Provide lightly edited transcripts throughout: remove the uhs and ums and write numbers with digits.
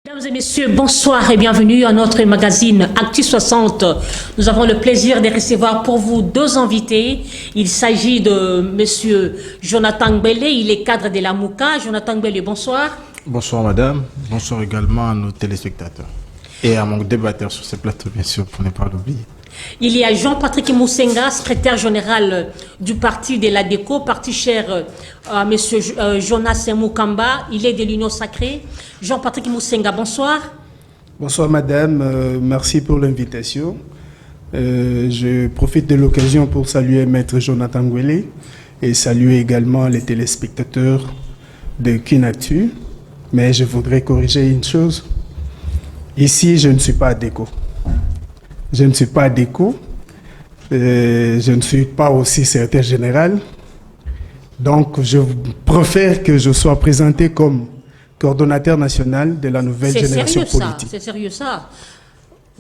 Mesdames et messieurs, bonsoir et bienvenue à notre magazine Actu 60. Nous avons le plaisir de recevoir pour vous deux invités. Il s'agit de monsieur Jonathan Ngbele, il est cadre de la Mouka. Jonathan Ngbele, bonsoir. Bonsoir madame, bonsoir également à nos téléspectateurs et à mon débatteur sur ce plateau bien sûr pour ne pas l'oublier. Il y a Jean-Patrick Moussenga, secrétaire général du parti de l'ADECO, parti cher à M. Jonas Moukamba. Il est de l'Union Sacrée. Jean-Patrick Moussenga, bonsoir. Bonsoir madame, merci pour l'invitation. Je profite de l'occasion pour saluer maître Jonathan Ngbele et saluer également les téléspectateurs de KINACTU. Mais je voudrais corriger une chose. Ici, je ne suis pas ADECO. Je ne suis pas ADECO, je ne suis pas aussi secrétaire général. Donc, je préfère que je sois présenté comme coordonnateur national de la nouvelle génération politique. C'est sérieux ça.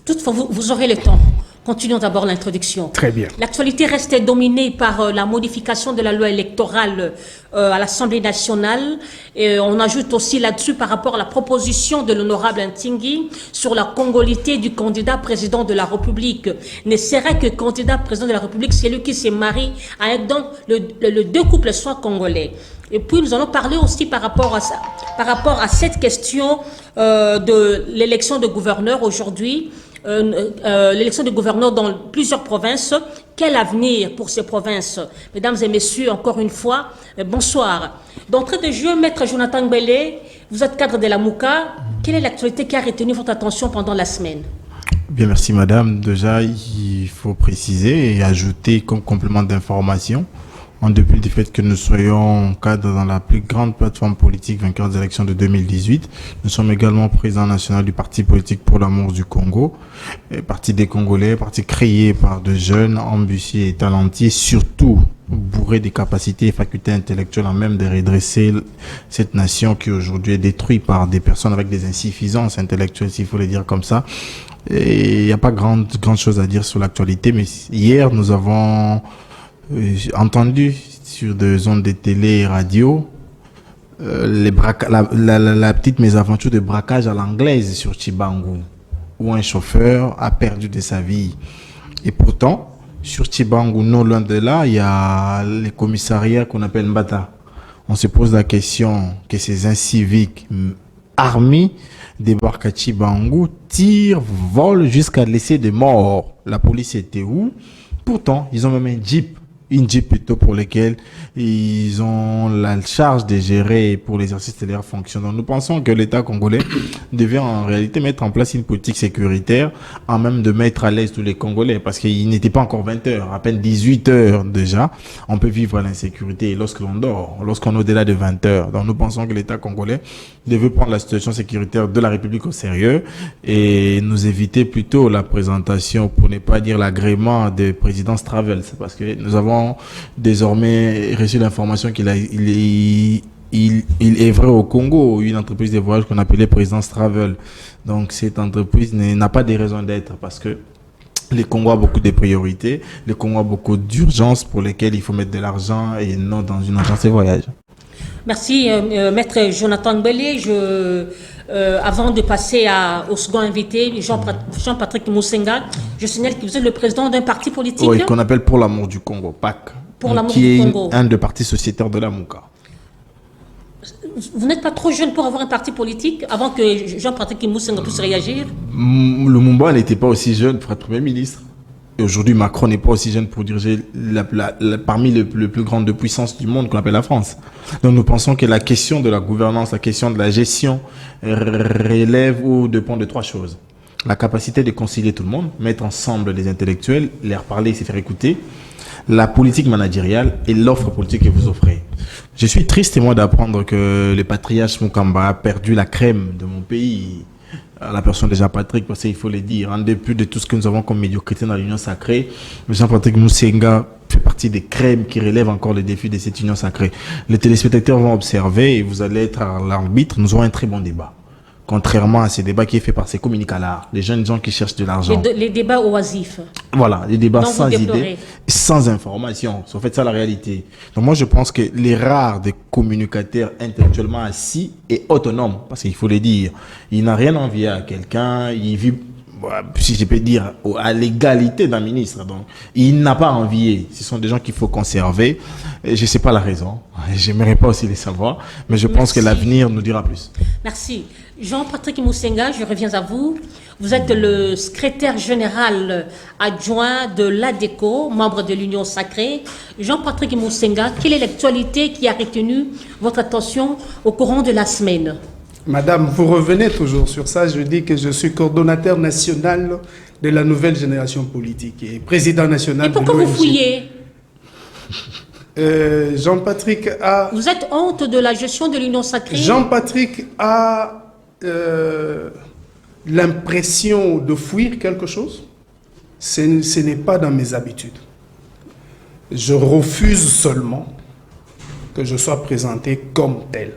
Toutefois, vous aurez le temps. Continuons d'abord l'introduction. Très bien. L'actualité reste dominée par la modification de la loi électorale à l'Assemblée nationale. Et on ajoute aussi là-dessus par rapport à la proposition de l'honorable Ntingui sur la congolité du candidat président de la République. Ne serait que candidat président de la République, c'est lui qui se marie avec donc le deux couples soient congolais. Et puis nous allons parler aussi par rapport à cette question de l'élection de gouverneur aujourd'hui. L'élection de gouverneur dans plusieurs provinces. Quel avenir pour ces provinces? Mesdames et messieurs, encore une fois, bonsoir. D'entrée de jeu, maître Jonathan Ngbele, vous êtes cadre de la Mouka. Quelle est l'actualité qui a retenu votre attention pendant la semaine? Bien, merci madame. Déjà, il faut préciser et ajouter comme complément d'information, en dépit du fait que nous soyons cadres dans la plus grande plateforme politique vainqueur des élections de 2018, nous sommes également président national du parti politique pour l'amour du Congo, parti des Congolais, parti créé par de jeunes, ambitieux et talentueux, surtout bourré des capacités et facultés intellectuelles en même de redresser cette nation qui aujourd'hui est détruite par des personnes avec des insuffisances intellectuelles, s'il faut le dire comme ça. Et il n'y a pas grande chose à dire sur l'actualité, mais hier nous avons entendu sur des ondes de télé et radio la petite mésaventure de braquage à l'anglaise sur Tchibangu, où un chauffeur a perdu de sa vie. Et pourtant, sur Tchibangu, non loin de là, il y a les commissariats qu'on appelle Mbata. On se pose la question que ces inciviques armés débarquent à Tchibangu, tirent, volent jusqu'à laisser des morts. La police était où? Pourtant, ils ont même un jeep. Une jeep plutôt pour lesquels ils ont la charge de gérer pour l'exercice de leurs fonctions. Donc nous pensons que l'État congolais devait en réalité mettre en place une politique sécuritaire, en même de mettre à l'aise tous les Congolais, parce qu'il n'était pas encore 20 heures, à peine 18 heures déjà, on peut vivre l'insécurité lorsque l'on dort, lorsqu'on est au-delà de 20 heures. Donc nous pensons que l'État congolais devait prendre la situation sécuritaire de la République au sérieux et nous éviter plutôt la présentation, pour ne pas dire l'agrément de présidence Travel, parce que nous avons désormais reçu l'information qu'il œuvrait au Congo, une entreprise de voyage qu'on appelait Présidence Travel. Donc cette entreprise n'a pas de raison d'être parce que le Congo a beaucoup de priorités, le Congo a beaucoup d'urgences pour lesquelles il faut mettre de l'argent et non dans une agence de voyage. Merci, maître Jonathan Ngbele. Avant de passer au second invité, Jean-Patrick Moussenga, je signale que vous êtes le président d'un parti politique. Oui, qu'on appelle Pour l'amour du Congo, PAC. Pour l'amour du Congo. Qui est un des partis sociétaires de la Mouka. Vous n'êtes pas trop jeune pour avoir un parti politique avant que Jean-Patrick Moussenga puisse réagir? Lumumba n'était pas aussi jeune pour être Premier ministre. Et aujourd'hui, Macron n'est pas aussi jeune pour diriger parmi les plus grandes puissances du monde qu'on appelle la France. Donc nous pensons que la question de la gouvernance, la question de la gestion relève ou dépend de trois choses. La capacité de concilier tout le monde, mettre ensemble les intellectuels, leur parler et se faire écouter. La politique managériale et l'offre politique que vous offrez. Je suis triste moi d'apprendre que le patriarche Moukamba a perdu la crème de mon pays. À la personne de Jean-Patrick, parce qu'il faut le dire, en dépit de tout ce que nous avons comme médiocrité dans l'union sacrée, Jean-Patrick Moussenga fait partie des crèmes qui relèvent encore les défis de cette union sacrée. Les téléspectateurs vont observer et vous allez être à l'arbitre. Nous aurons un très bon débat. Contrairement à ces débats qui est fait par ces communicants-là, les jeunes gens qui cherchent de l'argent. Les débats oisifs. Voilà, les débats Donc, sans vous déplorez. idée, sans information. C'est en fait ça la réalité. Donc moi je pense que les rares des communicateurs intellectuellement assis et autonomes, parce qu'il faut le dire, il n'a rien envié à quelqu'un, il vit, si je peux dire, à l'égalité d'un ministre. Donc il n'a pas envié. Ce sont des gens qu'il faut conserver. Et je ne sais pas la raison. J'aimerais pas aussi les savoir, mais je pense que l'avenir nous dira plus. Merci. Jean-Patrick Moussenga, je reviens à vous. Vous êtes le secrétaire général adjoint de l'ADECO, membre de l'Union Sacrée. Jean-Patrick Moussenga, quelle est l'actualité qui a retenu votre attention au courant de la semaine? Madame, vous revenez toujours sur ça. Je dis que je suis coordonnateur national de la nouvelle génération politique et président national Et de pourquoi l'ONG. vous fouillez? Jean-Patrick a... Vous êtes honte de la gestion de l'Union Sacrée? Jean-Patrick a l'impression de fuir quelque chose. Ce n'est pas dans mes habitudes. Je refuse seulement que je sois présenté comme tel.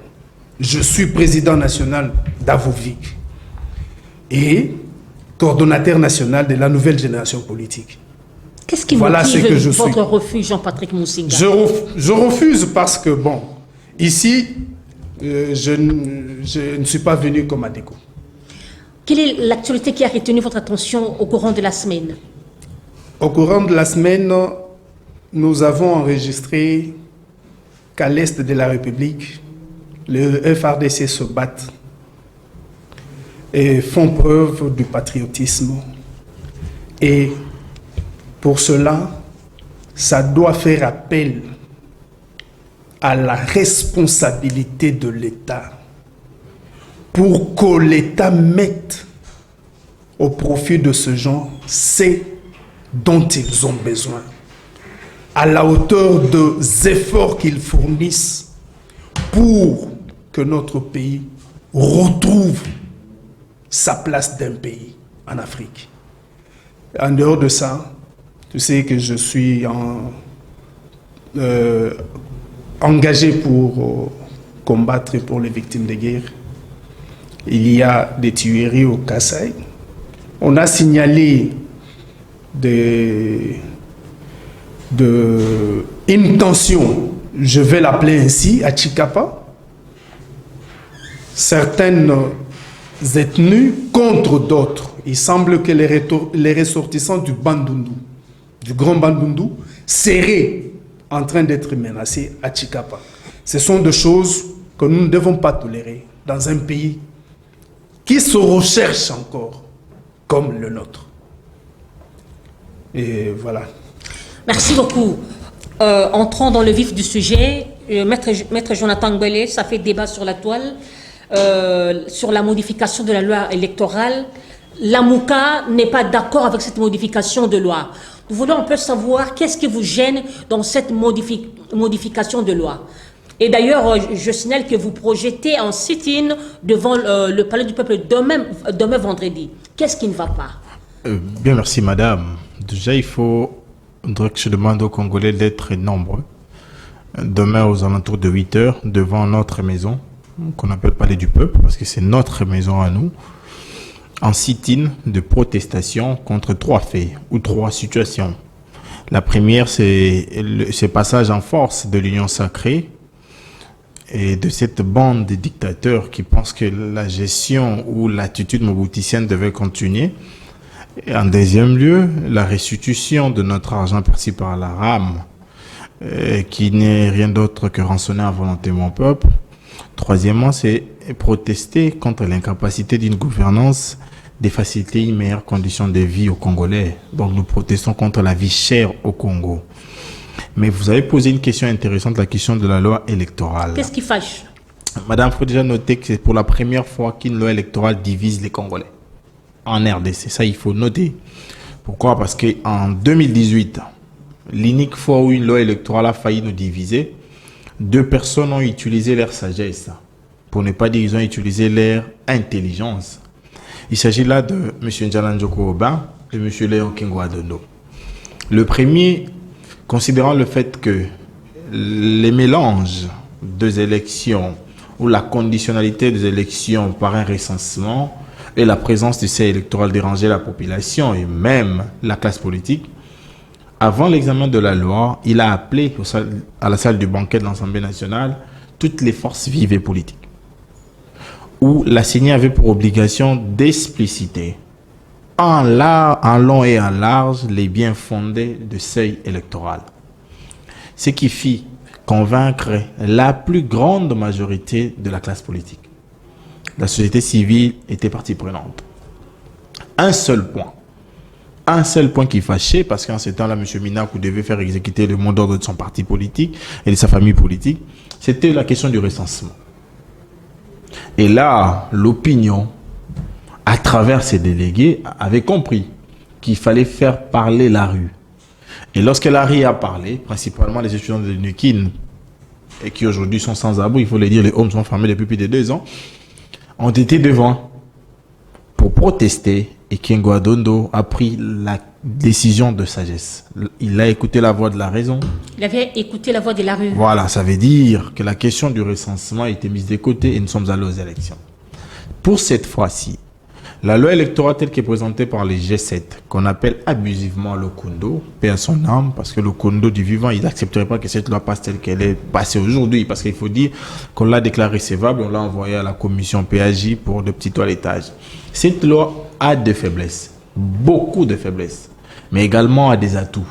Je suis président national d'Avovic et coordonnateur national de la nouvelle génération politique. Qu'est-ce qui Voilà ce que motive je votre suis. refus, Jean-Patrick Moussenga? Je refuse parce que, bon, ici, je ne suis pas venu comme ADECO. Quelle est l'actualité qui a retenu votre attention au courant de la semaine? Au courant de la semaine, nous avons enregistré qu'à l'est de la République, le FRDC se battent et font preuve du patriotisme. Et pour cela, ça doit faire appel à la responsabilité de l'État pour que l'État mette au profit de ce genre ce dont ils ont besoin, à la hauteur des efforts qu'ils fournissent pour que notre pays retrouve sa place d'un pays en Afrique. En dehors de ça, tu sais que je suis engagé pour combattre pour les victimes de guerre. Il y a des tueries au Kasaï. On a signalé une tension, je vais l'appeler ainsi, à Chikapa. Certaines ethnies contre d'autres. Il semble que les ressortissants du Bandundu, du Grand Bandundu, seraient en train d'être menacés à Chikapa. Ce sont des choses que nous ne devons pas tolérer dans un pays qui se recherche encore comme le nôtre. Et voilà. Merci beaucoup. Entrons dans le vif du sujet. Maître Jonathan Ngbele, ça fait débat sur la toile, sur la modification de la loi électorale. L'AMUCA n'est pas d'accord avec cette modification de loi. Nous voulons un peu savoir qu'est-ce qui vous gêne dans cette modification de loi. Et d'ailleurs, je signale que vous projetez un sit-in devant le Palais du Peuple demain vendredi. Qu'est-ce qui ne va pas? Bien, merci madame. Déjà, il faudrait que je demande aux Congolais d'être nombreux. Demain, aux alentours de 8 h, devant notre maison, qu'on appelle Palais du Peuple, parce que c'est notre maison à nous, en sit-in de protestation contre 3 faits ou 3 situations. La première, c'est ce passage en force de l'Union Sacrée et de cette bande de dictateurs qui pensent que la gestion ou l'attitude mobouticienne devait continuer. Et en deuxième lieu, la restitution de notre argent perçu par la RAM, qui n'est rien d'autre que rançonner à volonté mon peuple. Troisièmement, c'est protester contre l'incapacité d'une gouvernance de faciliter une meilleure condition de vie aux Congolais. Donc nous protestons contre la vie chère au Congo. Mais vous avez posé une question intéressante, la question de la loi électorale. Qu'est-ce qui fâche? Madame, il faut déjà noter que c'est pour la première fois qu'une loi électorale divise les Congolais. En RDC, ça il faut noter. Pourquoi? Parce qu'en 2018, l'unique fois où une loi électorale a failli nous diviser, 2 personnes ont utilisé leur sagesse. Pour ne pas dire qu'ils ont utilisé leur intelligence. Il s'agit là de M. Njalan Njoko Oba et M. Léon Kingo Adondo. Le premier, considérant le fait que les mélanges 2 élections où la conditionnalité des élections par un recensement et la présence du seuil électoral dérangeait la population et même la classe politique, avant l'examen de la loi, il a appelé à la salle du banquet de l'Assemblée nationale toutes les forces vives et politiques, où la CENI avait pour obligation d'expliciter en long et en large les biens fondés du seuil électoral. Ce qui fit convaincre la plus grande majorité de la classe politique. La société civile était partie prenante. Un seul point qui fâchait, parce qu'en ce temps-là, M. Minakou devait faire exécuter le mot d'ordre de son parti politique et de sa famille politique, c'était la question du recensement. Et là, l'opinion, à travers ses délégués, avait compris qu'il fallait faire parler la rue. Et lorsque la rue a parlé, principalement les étudiants de Nukin, et qui aujourd'hui sont sans abri, il faut le dire, les hommes sont fermés depuis plus de 2 ans, ont été devant pour protester, et Kengo Adondo a pris la décision de sagesse. Il a écouté la voix de la raison. Il avait écouté la voix de la rue. Voilà, ça veut dire que la question du recensement a été mise de côté et nous sommes allés aux élections. Pour cette fois-ci, la loi électorale telle qu'est présentée par les G7, qu'on appelle abusivement le Kondo, paix à son âme, parce que le Kondo du vivant, il n'accepterait pas que cette loi passe telle qu'elle est passée aujourd'hui, parce qu'il faut dire qu'on l'a déclarée recevable, on l'a envoyée à la commission PAJ pour de petits toilettages. Cette loi a des faiblesses, beaucoup de faiblesses, mais également a des atouts.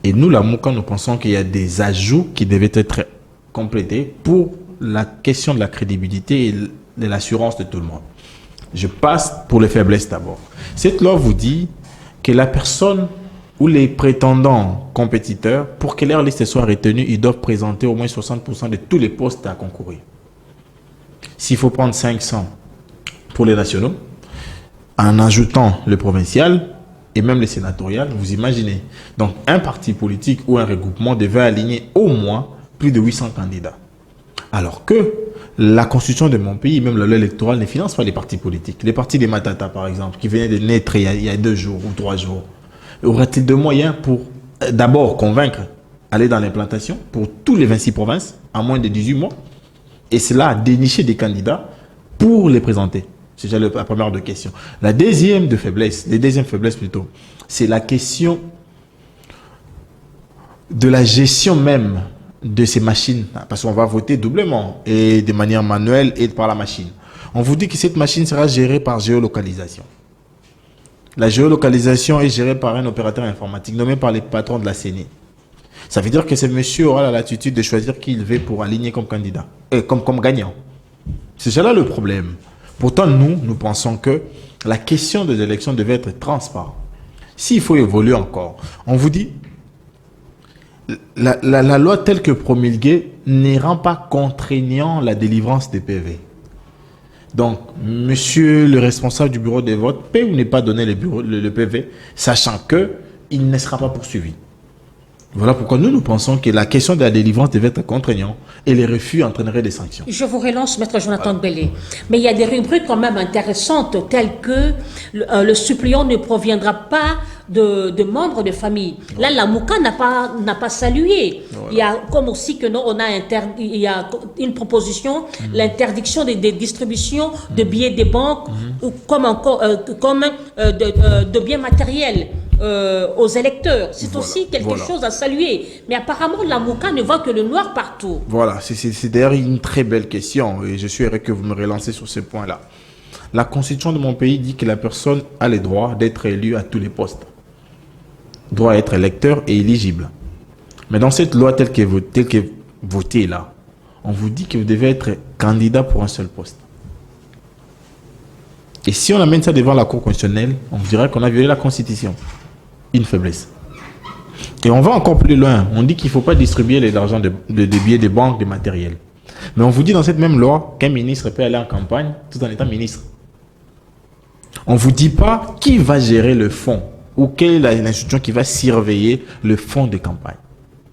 Et nous, la Mouka, nous pensons qu'il y a des ajouts qui devaient être complétés pour la question de la crédibilité et de l'assurance de tout le monde. Je passe pour les faiblesses d'abord. Cette loi vous dit que la personne ou les prétendants compétiteurs, pour que leur liste soit retenue, ils doivent présenter au moins 60% de tous les postes à concourir. S'il faut prendre 500 pour les nationaux, en ajoutant le provincial et même les sénatoriales, vous imaginez. Donc, un parti politique ou un regroupement devait aligner au moins plus de 800 candidats. Alors que la constitution de mon pays, même la loi électorale, ne finance pas les partis politiques. Les partis des Matata, par exemple, qui venaient de naître il y a 2 jours ou 3 jours, aura-t-il de moyens pour d'abord convaincre, aller dans l'implantation pour tous les 26 provinces en moins de 18 mois, et cela dénicher des candidats pour les présenter? C'est déjà la première de question. La deuxième faiblesse, c'est la question de la gestion même de ces machines, parce qu'on va voter doublement, et de manière manuelle et par la machine. On vous dit que cette machine sera gérée par géolocalisation. La géolocalisation est gérée par un opérateur informatique nommé par les patrons de la CENI. Ça veut dire que ce monsieur aura la latitude de choisir qui il veut pour aligner comme candidat, comme gagnant. C'est déjà là le problème. Pourtant, nous pensons que la question des élections devait être transparente. S'il faut évoluer encore, on vous dit, la loi telle que promulguée ne rend pas contraignant la délivrance des PV. Donc, monsieur le responsable du bureau des votes peut ou ne pas donner le PV, sachant qu'il ne sera pas poursuivi. Voilà pourquoi nous pensons que la question de la délivrance devait être contraignante et les refus entraîneraient des sanctions. Je vous relance, Maître Jonathan Gbele. Mais il y a des rubriques quand même intéressantes, telles que le suppléant ne proviendra pas de membres de famille. Là, la Mouka n'a pas salué. Voilà. Il y a comme aussi que il y a une proposition, l'interdiction des distributions de billets des banques ou de biens matériels. Aux électeurs. C'est aussi quelque chose à saluer. Mais apparemment, la Mouka ne voit que le noir partout. Voilà, c'est d'ailleurs une très belle question et je suis heureux que vous me relancez sur ce point-là. La constitution de mon pays dit que la personne a le droit d'être élue à tous les postes. Droit à être électeur et éligible. Mais dans cette loi telle qu'elle est votée là, on vous dit que vous devez être candidat pour un seul poste. Et si on amène ça devant la Cour constitutionnelle, on dirait qu'on a violé la Constitution. Une faiblesse. Et on va encore plus loin. On dit qu'il ne faut pas distribuer l'argent de billets de banque, de matériel. Mais on vous dit dans cette même loi qu'un ministre peut aller en campagne tout en étant ministre. On ne vous dit pas qui va gérer le fonds ou quelle est l'institution qui va surveiller le fonds de campagne.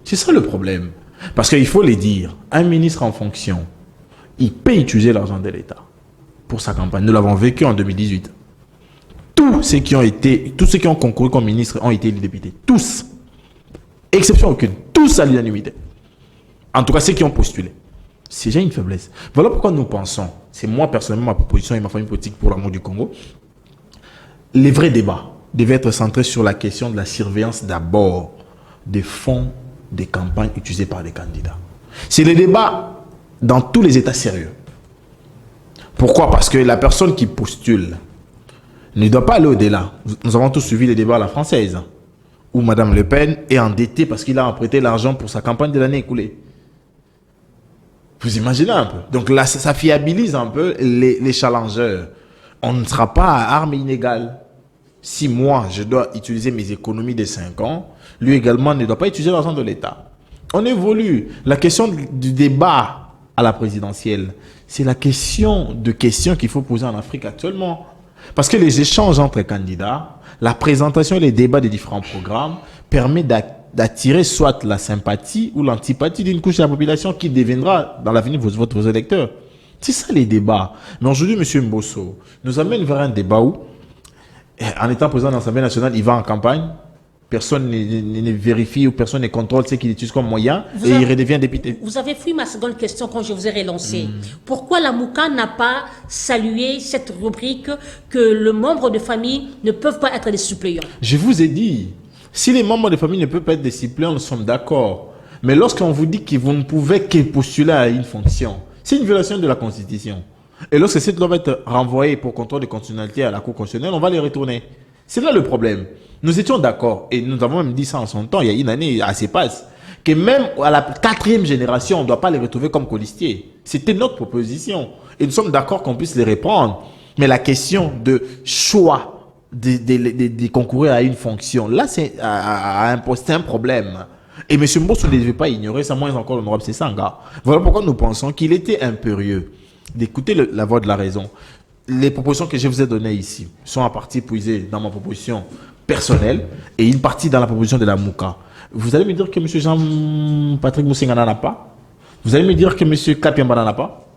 C'est ça le problème. Parce qu'il faut le dire, un ministre en fonction, il peut utiliser l'argent de l'État pour sa campagne. Nous l'avons vécu en 2018. Tous ceux qui ont concouru comme ministres ont été élus députés. Tous. Exception aucune. Tous à l'unanimité. En tout cas, ceux qui ont postulé. C'est déjà une faiblesse. Voilà pourquoi nous pensons, c'est moi personnellement ma proposition et ma famille politique pour l'amour du Congo, les vrais débats devaient être centrés sur la question de la surveillance d'abord des fonds des campagnes utilisés par les candidats. C'est le débat dans tous les États sérieux. Pourquoi? Parce que la personne qui postule ne doit pas aller au-delà. Nous avons tous suivi les débats à la française, où Mme Le Pen est endettée parce qu'il a emprunté l'argent pour sa campagne de l'année écoulée. Vous imaginez un peu. Donc là, ça fiabilise un peu les challengeurs. On ne sera pas à armes inégales. Si moi, je dois utiliser mes économies de 5 ans, lui également ne doit pas utiliser l'argent de l'État. On évolue. La question du débat à la présidentielle, c'est la question de questions qu'il faut poser en Afrique actuellement. Parce que les échanges entre candidats, la présentation et les débats des différents programmes permettent d'attirer soit la sympathie ou l'antipathie d'une couche de la population qui deviendra dans l'avenir vos électeurs. C'est ça les débats. Mais aujourd'hui, M. Mbosso nous amène vers un débat où, en étant président de l'Assemblée nationale, il va en campagne, personne ne vérifie ou personne ne contrôle ce qu'il utilise comme moyen il redevient député. Vous avez fui ma seconde question quand je vous ai relancé. Pourquoi la Mouka n'a pas salué cette rubrique que les membres de famille ne peuvent pas être des suppléants? Je vous ai dit, si les membres de famille ne peuvent pas être des suppléants, nous sommes d'accord. Mais lorsqu'on vous dit que vous ne pouvez que postuler à une fonction, c'est une violation de la Constitution. Et lorsque cette loi va être renvoyée pour contrôle de constitutionnalité à la Cour constitutionnelle, on va les retourner. C'est là le problème. Nous étions d'accord, et nous avons même dit ça en son temps, il y a une année, assez passe, que même à la 4e génération, on ne doit pas les retrouver comme colistiers. C'était notre proposition. Et nous sommes d'accord qu'on puisse les reprendre. Mais la question de choix de concourir à une fonction, là, c'est un problème. Et M. Mbosso ne devait pas ignorer ça, moins encore l'honorable Sessanga. Voilà pourquoi nous pensons qu'il était impérieux d'écouter la voix de la raison. Les propositions que je vous ai données ici sont en partie puisées dans ma proposition personnelle et une partie dans la proposition de la Mouka. Vous allez me dire que M. Jean-Patrick Moussinga n'en a pas? Vous allez me dire que M. Kapiamba n'en a pas?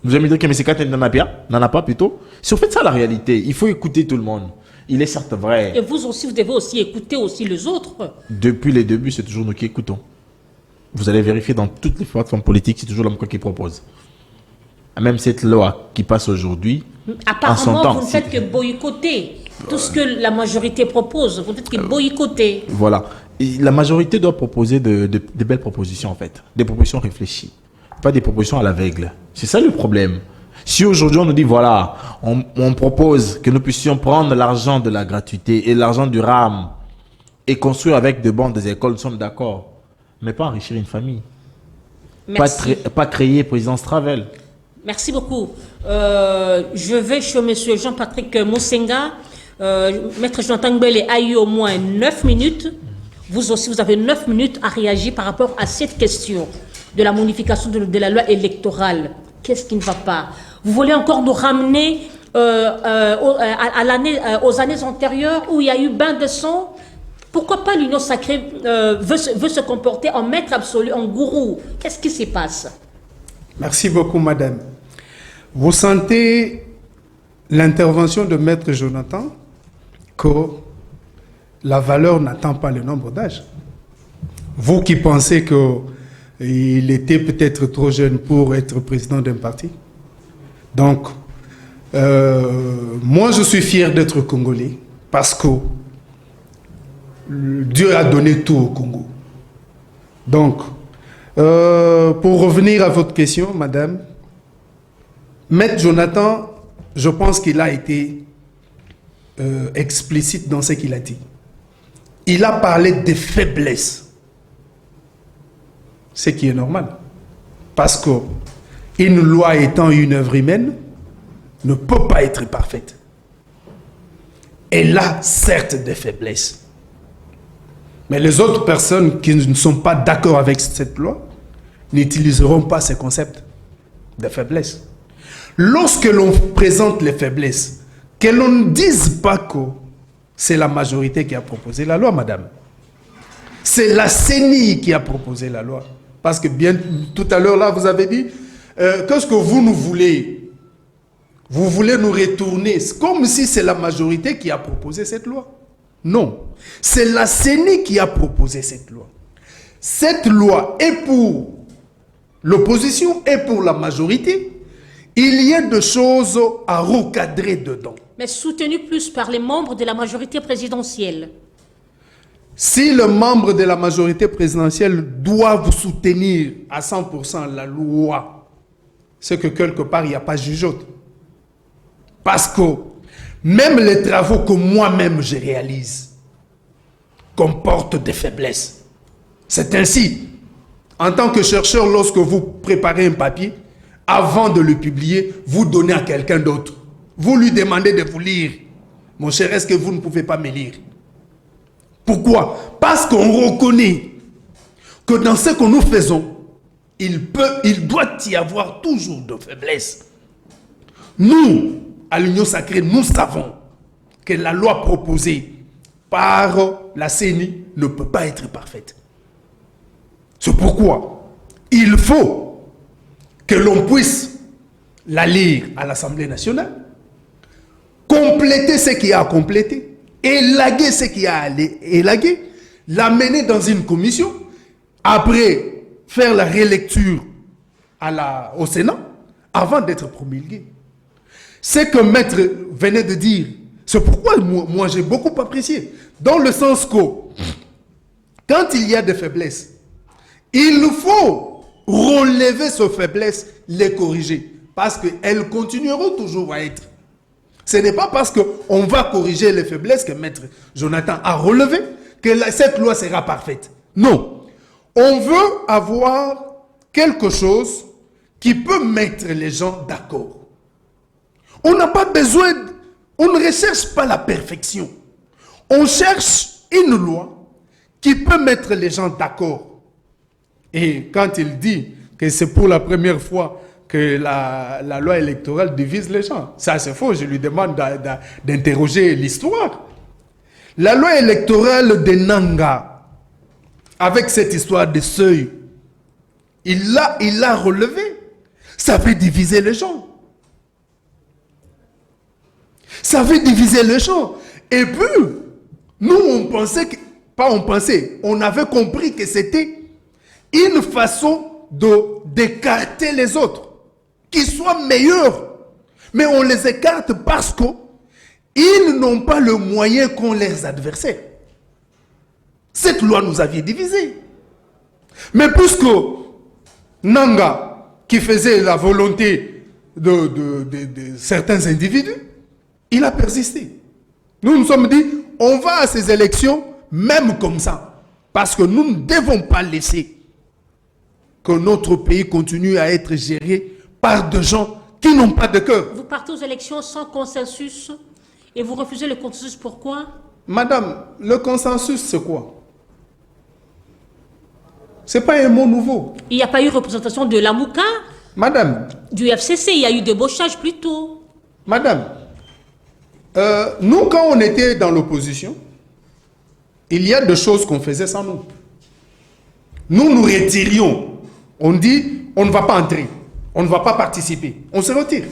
Vous allez me dire que M. Katem n'en a pas plutôt? C'est en fait ça la réalité. Il faut écouter tout le monde. Il est certes vrai. Et vous aussi, vous devez aussi écouter aussi les autres. Depuis les débuts, c'est toujours nous qui écoutons. Vous allez vérifier dans toutes les plateformes politiques, c'est toujours la Mouka qui propose. Même cette loi qui passe aujourd'hui, apparemment, vous ne faites que boycotter tout ce que la majorité propose. Vous ne faites que boycotter. Voilà. Et la majorité doit proposer de belles propositions, en fait. Des propositions réfléchies. Pas des propositions à l'aveugle. C'est ça le problème. Si aujourd'hui on nous dit, voilà, on propose que nous puissions prendre l'argent de la gratuité et l'argent du RAM et construire avec de bancs des écoles, nous sommes d'accord. Mais pas enrichir une famille. Pas créer présidence Travel. Merci beaucoup. Je vais chez M. Jean-Patrick Moussinga. Maître Jonathan Ngbele a eu au moins 9 minutes. Vous aussi, vous avez 9 minutes à réagir par rapport à cette question de la modification de la loi électorale. Qu'est-ce qui ne va pas? Vous voulez encore nous ramener aux années antérieures où il y a eu bain de sang? Pourquoi pas l'Union sacrée veut se comporter en maître absolu, en gourou? Qu'est-ce qui se passe? Merci beaucoup, madame. Vous sentez l'intervention de Maître Jonathan que la valeur n'attend pas le nombre d'âge. Vous qui pensez qu'il était peut-être trop jeune pour être président d'un parti. Donc, moi je suis fier d'être congolais parce que Dieu a donné tout au Congo. Donc, pour revenir à votre question, madame, Maître Jonathan, je pense qu'il a été explicite dans ce qu'il a dit. Il a parlé des faiblesses, ce qui est normal. Parce qu'une loi étant une œuvre humaine, ne peut pas être parfaite. Elle a certes des faiblesses. Mais les autres personnes qui ne sont pas d'accord avec cette loi n'utiliseront pas ces concepts de faiblesse. Lorsque l'on présente les faiblesses, que l'on ne dise pas que c'est la majorité qui a proposé la loi, madame. C'est la CENI qui a proposé la loi. Parce que bien tout à l'heure, là, vous avez dit, qu'est-ce que vous nous voulez? Vous voulez nous retourner comme si c'est la majorité qui a proposé cette loi. Non, c'est la CENI qui a proposé cette loi. Cette loi est pour l'opposition et pour la majorité, il y a des choses à recadrer dedans. Mais soutenu plus par les membres de la majorité présidentielle. Si le membre de la majorité présidentielle doit soutenir à 100% la loi, c'est que quelque part, il n'y a pas jugeote. Parce que même les travaux que moi-même je réalise comportent des faiblesses. C'est ainsi. En tant que chercheur, lorsque vous préparez un papier, avant de le publier, vous donnez à quelqu'un d'autre. Vous lui demandez de vous lire. Mon cher, est-ce que vous ne pouvez pas me lire? Pourquoi? Parce qu'on reconnaît que dans ce que nous faisons, il doit y avoir toujours de faiblesses. Nous, à l'Union sacrée, nous savons que la loi proposée par la CENI ne peut pas être parfaite. C'est pourquoi il faut que l'on puisse la lire à l'Assemblée nationale, compléter ce qui a à compléter, élaguer ce qui a à élaguer, l'amener dans une commission, après faire la relecture au Sénat, avant d'être promulgué. Ce que Maître venait de dire, c'est pourquoi moi j'ai beaucoup apprécié, dans le sens que quand il y a des faiblesses, il faut relever ces faiblesses, les corriger, parce qu'elles continueront toujours à être. Ce n'est pas parce qu'on va corriger les faiblesses que Maître Jonathan a relevé que cette loi sera parfaite. Non. On veut avoir quelque chose qui peut mettre les gens d'accord. On n'a pas besoin, on ne recherche pas la perfection. On cherche une loi qui peut mettre les gens d'accord. Et quand il dit que c'est pour la première fois que la loi électorale divise les gens, ça c'est faux, je lui demande d'interroger l'histoire. La loi électorale de Nanga, avec cette histoire de seuil, il l'a relevé. Ça fait diviser les gens. Ça fait diviser les gens. Et puis, nous on pensait, on avait compris que c'était une façon d'écarter les autres, qui soient meilleurs. Mais on les écarte parce qu'ils n'ont pas le moyen qu'ont leurs adversaires. Cette loi nous avait divisés. Mais puisque Nanga, qui faisait la volonté de certains individus, il a persisté. Nous nous sommes dit, on va à ces élections même comme ça. Parce que nous ne devons pas laisser que notre pays continue à être géré par des gens qui n'ont pas de cœur. Vous partez aux élections sans consensus et vous refusez le consensus. Pourquoi? Madame, le consensus, c'est quoi? Ce n'est pas un mot nouveau. Il n'y a pas eu représentation de la Mouka, Madame. du FCC, il y a eu débauchage plutôt. Madame, nous, quand on était dans l'opposition, il y a des choses qu'on faisait sans nous. Nous nous retirions. On dit, on ne va pas entrer, on ne va pas participer. On se retire.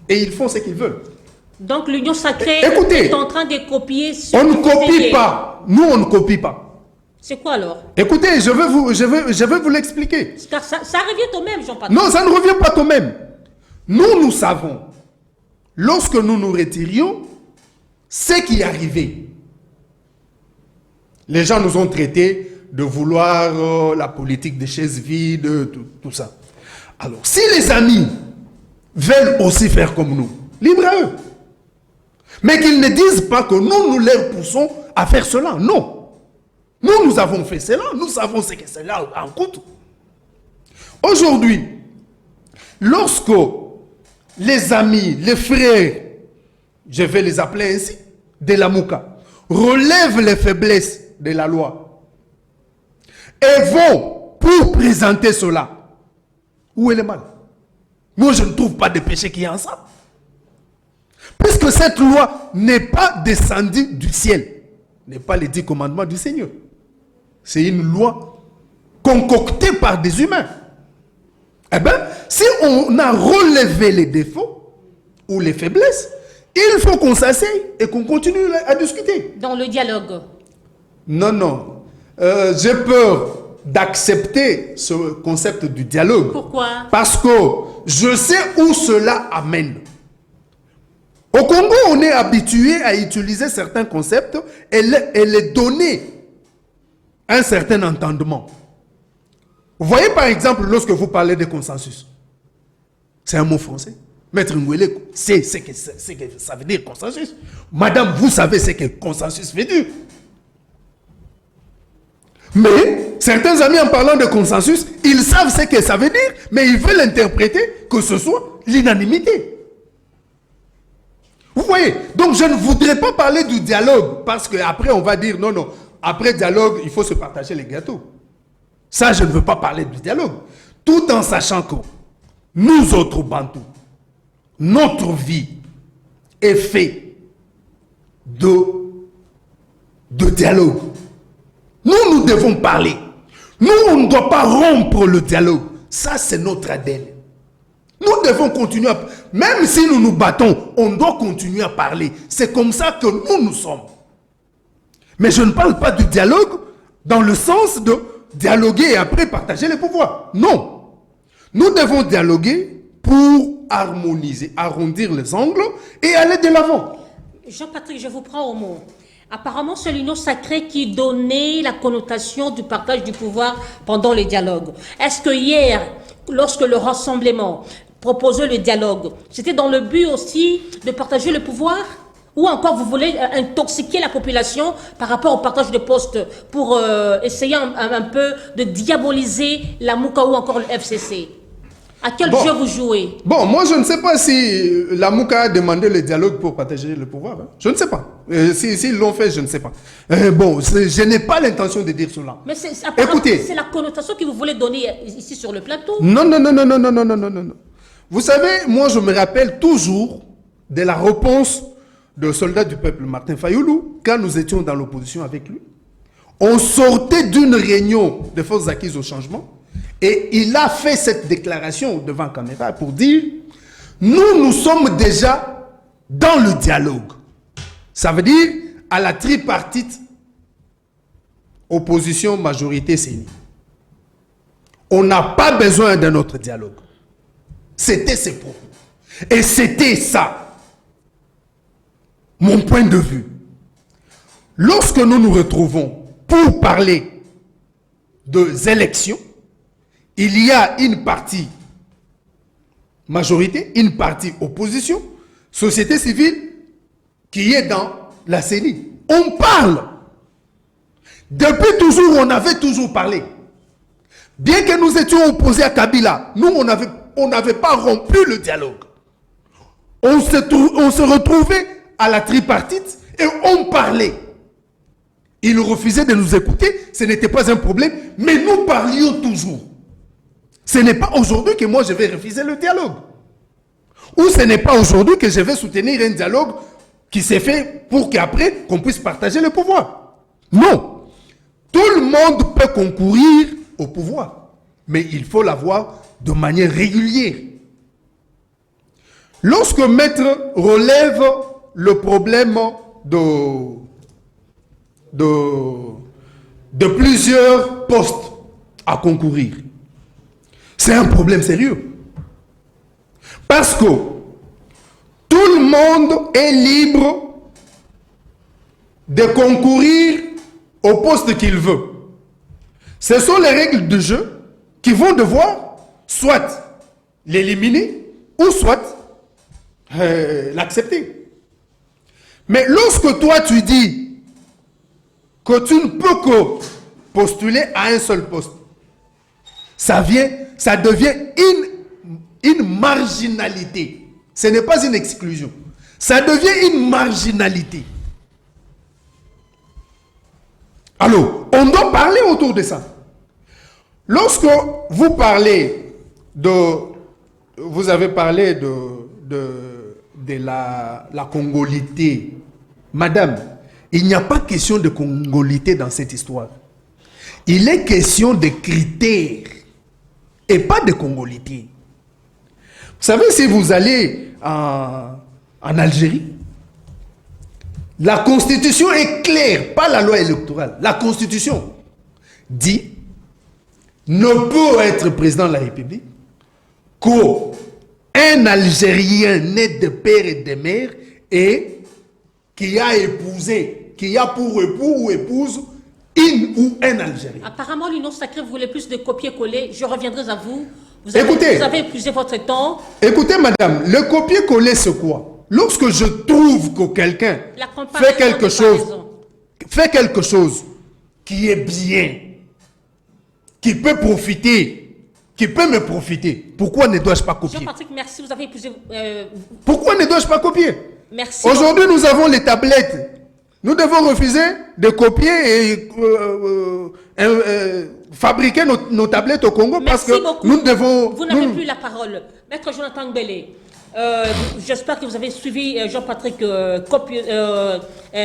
Et ils font ce qu'ils veulent. Donc l'Union sacrée Écoutez, est en train de copier ce on ne que vous copie faisiez. pas. Nous, on ne copie pas. C'est quoi alors? Écoutez, je vais vous l'expliquer. Car ça revient au même, Jean-Patrick. Non, ça ne revient pas quand même. Nous savons, lorsque nous nous retirions, ce qui arrivait. Les gens nous ont traités de vouloir la politique des chaises vides, tout ça. Alors, si les amis veulent aussi faire comme nous, libre à eux. Mais qu'ils ne disent pas que nous les poussons à faire cela. Non. Nous avons fait cela. Nous savons ce que cela en coûte. Aujourd'hui, lorsque les amis, les frères, je vais les appeler ainsi, de la Mouka, relèvent les faiblesses de la loi et vont pour présenter cela, où est le mal? Moi, je ne trouve pas de péché qui est en ça. Puisque cette loi n'est pas descendue du ciel, n'est pas les 10 commandements du Seigneur. C'est une loi concoctée par des humains. Eh bien, si on a relevé les défauts ou les faiblesses, il faut qu'on s'asseye et qu'on continue à discuter. Dans le dialogue. Non. J'ai peur d'accepter ce concept du dialogue. Pourquoi? Parce que je sais où cela amène. Au Congo, on est habitué à utiliser certains concepts et les donner un certain entendement. Vous voyez par exemple, lorsque vous parlez de consensus, c'est un mot français. Maître Ngwele sait ce que ça veut dire consensus. Madame, vous savez ce que consensus veut dire. Mais certains amis, en parlant de consensus, ils savent ce que ça veut dire, mais ils veulent interpréter que ce soit l'unanimité. Vous voyez? Donc je ne voudrais pas parler du dialogue, parce qu'après on va dire non, non, après dialogue, il faut se partager les gâteaux. Ça, je ne veux pas parler du dialogue. Tout en sachant que nous autres Bantous, notre vie est faite de dialogue. Nous devons parler. Nous, on ne doit pas rompre le dialogue. Ça, c'est notre ADN. Nous devons continuer à... Même si nous nous battons, on doit continuer à parler. C'est comme ça que nous sommes. Mais je ne parle pas du dialogue dans le sens de dialoguer et après partager les pouvoirs. Non. Nous devons dialoguer pour harmoniser, arrondir les angles et aller de l'avant. Jean-Patrick, je vous prends au mot. Apparemment, c'est l'union sacrée qui donnait la connotation du partage du pouvoir pendant les dialogues. Est-ce que hier, lorsque le rassemblement proposait le dialogue, c'était dans le but aussi de partager le pouvoir? Ou encore vous voulez intoxiquer la population par rapport au partage de postes pour essayer un peu de diaboliser la MOUCA ou encore le FCC? À quel jeu vous jouez? Bon, moi je ne sais pas si la MOUCA a demandé le dialogue pour partager le pouvoir. Hein. Je ne sais pas. S'ils l'ont fait, je ne sais pas. Bon, je n'ai pas l'intention de dire cela. Mais écoutez, c'est la connotation que vous voulez donner ici sur le plateau. Non. Vous savez, moi je me rappelle toujours de la réponse de soldat du peuple Martin Fayoulou quand nous étions dans l'opposition avec lui. On sortait d'une réunion de forces acquises au changement. Et il a fait cette déclaration devant caméra pour dire « Nous sommes déjà dans le dialogue ». Ça veut dire à la tripartite opposition, majorité, CENI. On n'a pas besoin d'un autre dialogue. C'était ses propos. Et c'était ça, mon point de vue. Lorsque nous nous retrouvons pour parler des élections, il y a une partie majorité, une partie opposition, société civile qui est dans la CENI. On parle. Depuis toujours, on avait toujours parlé. Bien que nous étions opposés à Kabila, nous, on n'avait pas rompu le dialogue. On se retrouvait à la tripartite et on parlait. Ils refusaient de nous écouter, ce n'était pas un problème, mais nous parlions toujours. Ce n'est pas aujourd'hui que moi je vais refuser le dialogue. Ou ce n'est pas aujourd'hui que je vais soutenir un dialogue qui s'est fait pour qu'après qu'on puisse partager le pouvoir. Non. Tout le monde peut concourir au pouvoir, mais il faut l'avoir de manière régulière. Lorsque Maître relève le problème de plusieurs postes à concourir, c'est un problème sérieux. Parce que tout le monde est libre de concourir au poste qu'il veut. Ce sont les règles du jeu qui vont devoir soit l'éliminer ou soit l'accepter. Mais lorsque toi tu dis que tu ne peux que postuler à un seul poste, ça devient une marginalité. Ce n'est pas une exclusion. Ça devient une marginalité. Alors, on doit parler autour de ça. Lorsque vous parlez vous avez parlé de la congolité, madame, il n'y a pas question de congolité dans cette histoire. Il est question de critères et pas de congolité. Vous savez, si vous allez en Algérie, la constitution est claire, pas la loi électorale. La constitution dit ne peut être président de la République qu'un Algérien né de père et de mère et qui a épousé, qui a pour époux ou épouse une ou un Algérien. Apparemment, l'Union sacrée voulait plus de copier-coller. Je reviendrai à vous. Vous Écoutez. avez épuisé votre temps. Écoutez, madame, le copier-coller, c'est quoi? Lorsque je trouve que quelqu'un La comparaison fait quelque chose qui est bien, qui peut profiter, qui peut me profiter, pourquoi ne dois-je pas copier? Jean-Patrick, merci. Vous avez épuisé. Pourquoi ne dois-je pas copier? Merci. Aujourd'hui, nous avons les tablettes. Nous devons refuser de copier et fabriquer nos tablettes au Congo. Merci parce que beaucoup. nous devons... Vous n'avez plus la parole. Maître Jonathan Gbele, j'espère que vous avez suivi Jean-Patrick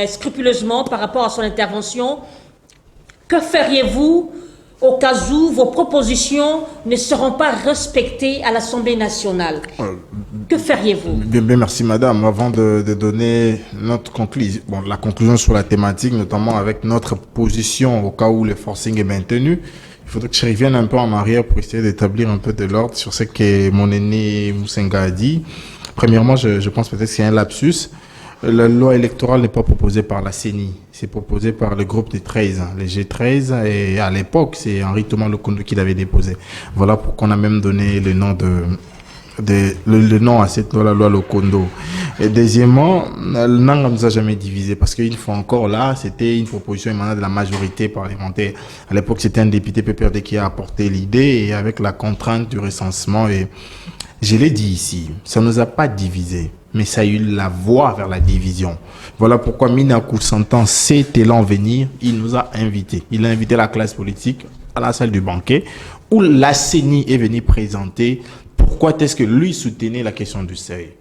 scrupuleusement par rapport à son intervention. Que feriez-vous au cas où vos propositions ne seront pas respectées à l'Assemblée nationale? Que feriez-vous? Bien, merci madame. Avant de donner notre conclusion, la conclusion sur la thématique, notamment avec notre position au cas où le forcing est maintenu, il faudrait que je revienne un peu en arrière pour essayer d'établir un peu de l'ordre sur ce que mon aîné Moussenga a dit. Premièrement, je pense peut-être que c'est un lapsus. La loi électorale n'est pas proposée par la CENI, c'est proposé par le groupe des 13, les G13, et à l'époque, c'est Henri Thomas Lokondo qui l'avait déposé. Voilà pourquoi on a même donné le nom le nom à cette loi, la loi Lokondo. Et deuxièmement, Nanga nous a jamais divisé, parce qu'une fois encore là, c'était une proposition émanant de la majorité parlementaire. À l'époque, c'était un député PPRD qui a apporté l'idée, et avec la contrainte du recensement, et je l'ai dit ici, ça ne nous a pas divisé, mais ça a eu la voie vers la division. Voilà pourquoi Minakou, sentant cet élan venir, il nous a invités. Il a invité la classe politique à la salle du banquet, où la CENI est venue présenter pourquoi est-ce que lui soutenait la question du seuil,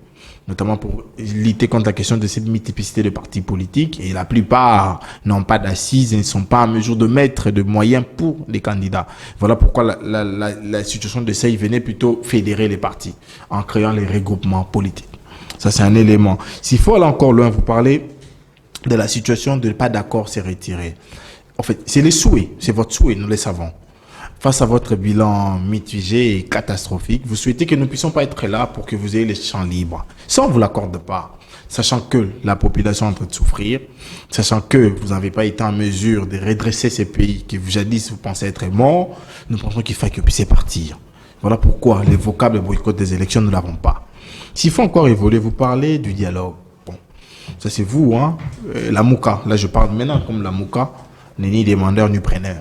notamment pour lutter contre la question de cette multiplicité de partis politiques. Et la plupart n'ont pas d'assises et ne sont pas en mesure de mettre de moyens pour les candidats. Voilà pourquoi la situation de seuil venait plutôt fédérer les partis en créant les regroupements politiques. Ça, c'est un élément. S'il faut aller encore loin, vous parlez de la situation de pas d'accord, c'est retiré. En fait, c'est les souhaits, c'est votre souhait, nous le savons. Face à votre bilan mitigé et catastrophique, vous souhaitez que nous ne puissions pas être là pour que vous ayez les champs libres. Ça, on ne vous l'accorde pas. Sachant que la population est en train de souffrir, sachant que vous n'avez pas été en mesure de redresser ces pays qui jadis vous pensez être morts, nous pensons qu'il faut que vous puissiez partir. Voilà pourquoi les vocables boycott des élections, nous ne l'avons pas. S'il faut encore évoluer, vous parlez du dialogue. Bon, ça c'est vous, hein. La Mouka, là je parle maintenant comme la Mouka, n'est ni demandeur ni preneur.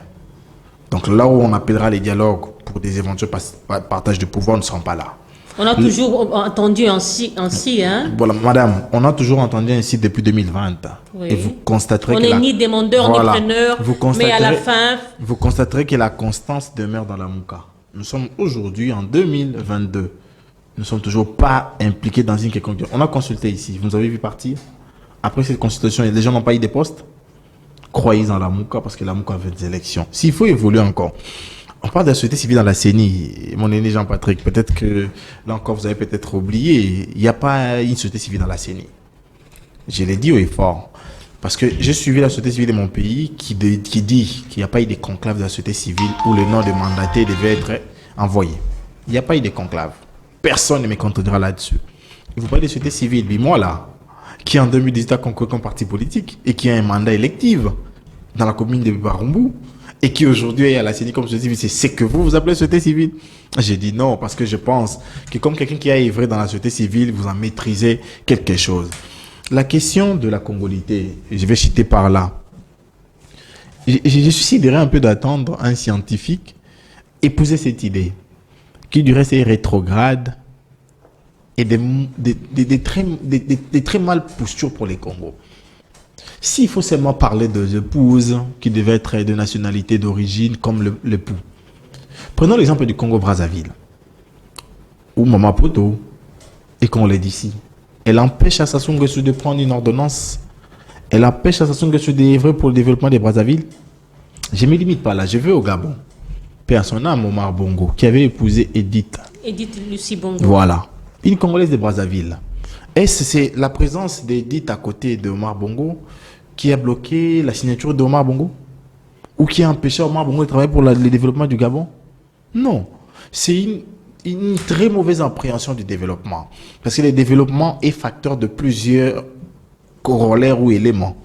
Donc là où on appellera les dialogues pour des éventuels partages de pouvoir, nous ne serons pas là. On a toujours entendu ainsi, hein? Voilà, madame, on a toujours entendu ainsi depuis 2020. Oui. Et vous constaterez on que... n'est ni demandeur ni preneur, mais à la fin... Vous constaterez que la constance demeure dans la Mouka. Nous sommes aujourd'hui en 2022. Nous ne sommes toujours pas impliqués dans une quelconque... On a consulté ici, vous nous avez vu partir. Après cette consultation, les gens n'ont pas eu des postes. Croyez en la Mouka parce que la Mouka veut des élections. S'il faut évoluer encore, on parle de la société civile dans la CENI. Mon aîné Jean-Patrick, peut-être que là encore vous avez peut-être oublié, il n'y a pas une société civile dans la CENI. Je l'ai dit haut et fort. Parce que j'ai suivi la société civile de mon pays qui dit qu'il n'y a pas eu de conclave de la société civile où le nom de mandaté devait être envoyé. Il n'y a pas eu de conclave. Personne ne me contredira là-dessus. Et vous parlez de société civile, mais moi là, qui en 2018 a concouru comme parti politique et qui a un mandat électif dans la commune de Barumbu et qui aujourd'hui est à la CENI comme société civile, c'est ce que vous appelez société civile? J'ai dit non parce que je pense que comme quelqu'un qui a œuvré dans la société civile, vous en maîtrisez quelque chose. La question de la congolité, je vais citer par là. Je suiciderais un peu d'attendre un scientifique épouser cette idée qui du reste est rétrograde et des très mal postures pour les Congos. S'il faut seulement parler de épouses qui devaient être de nationalité d'origine comme l'époux. Prenons l'exemple du Congo-Brazzaville, où Mama Poto, et qu'on l'a dit ici, elle empêche Sassou Nguesso de prendre une ordonnance, elle empêche Sassou Nguesso d'œuvrer pour le développement des Brazzaville. Je ne me limite pas là, je vais au Gabon. Père son âme, Omar Bongo, qui avait épousé Edith Lucie Bongo. Voilà. Une Congolaise de Brazzaville. Est-ce c'est la présence d'Edith à côté de Omar Bongo qui a bloqué la signature de Omar Bongo? Ou qui a empêché Omar Bongo de travailler pour le développement du Gabon? Non, c'est une très mauvaise appréhension du développement. Parce que le développement est facteur de plusieurs corollaires ou éléments.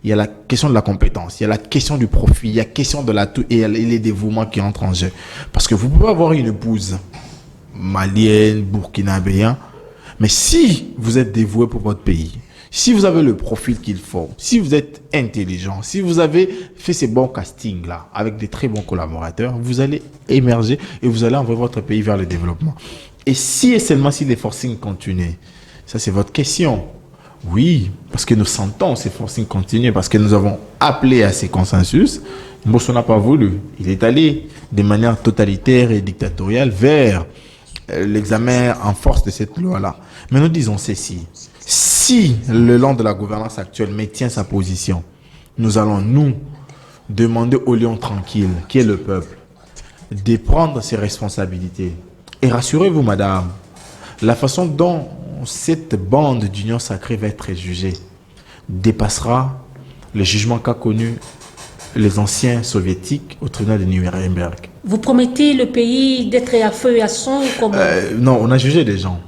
Il y a la question de la compétence, il y a la question du profit, il y a la question de l'atout et les dévouements qui entrent en jeu. Parce que vous pouvez avoir une épouse malienne, burkinabéen, mais si vous êtes dévoué pour votre pays, si vous avez le profil qu'il faut, si vous êtes intelligent, si vous avez fait ces bons castings-là avec des très bons collaborateurs, vous allez émerger et vous allez envoyer votre pays vers le développement. Et si et seulement si les forcings continuent, ça c'est votre question. Oui, parce que nous sentons ces forcings continuer, parce que nous avons appelé à ces consensus. Mbosso n'a pas voulu. Il est allé de manière totalitaire et dictatoriale vers l'examen en force de cette loi-là. Mais nous disons ceci. Si le long de la gouvernance actuelle maintient sa position, nous allons nous demander au lion tranquille, qui est le peuple, de prendre ses responsabilités. Et rassurez-vous, madame, la façon dont cette bande d'union sacrée va être jugée dépassera le jugement qu'a connu les anciens soviétiques au tribunal de Nuremberg. Vous promettez le pays d'être à feu et à sang comme... Non, on a jugé des gens.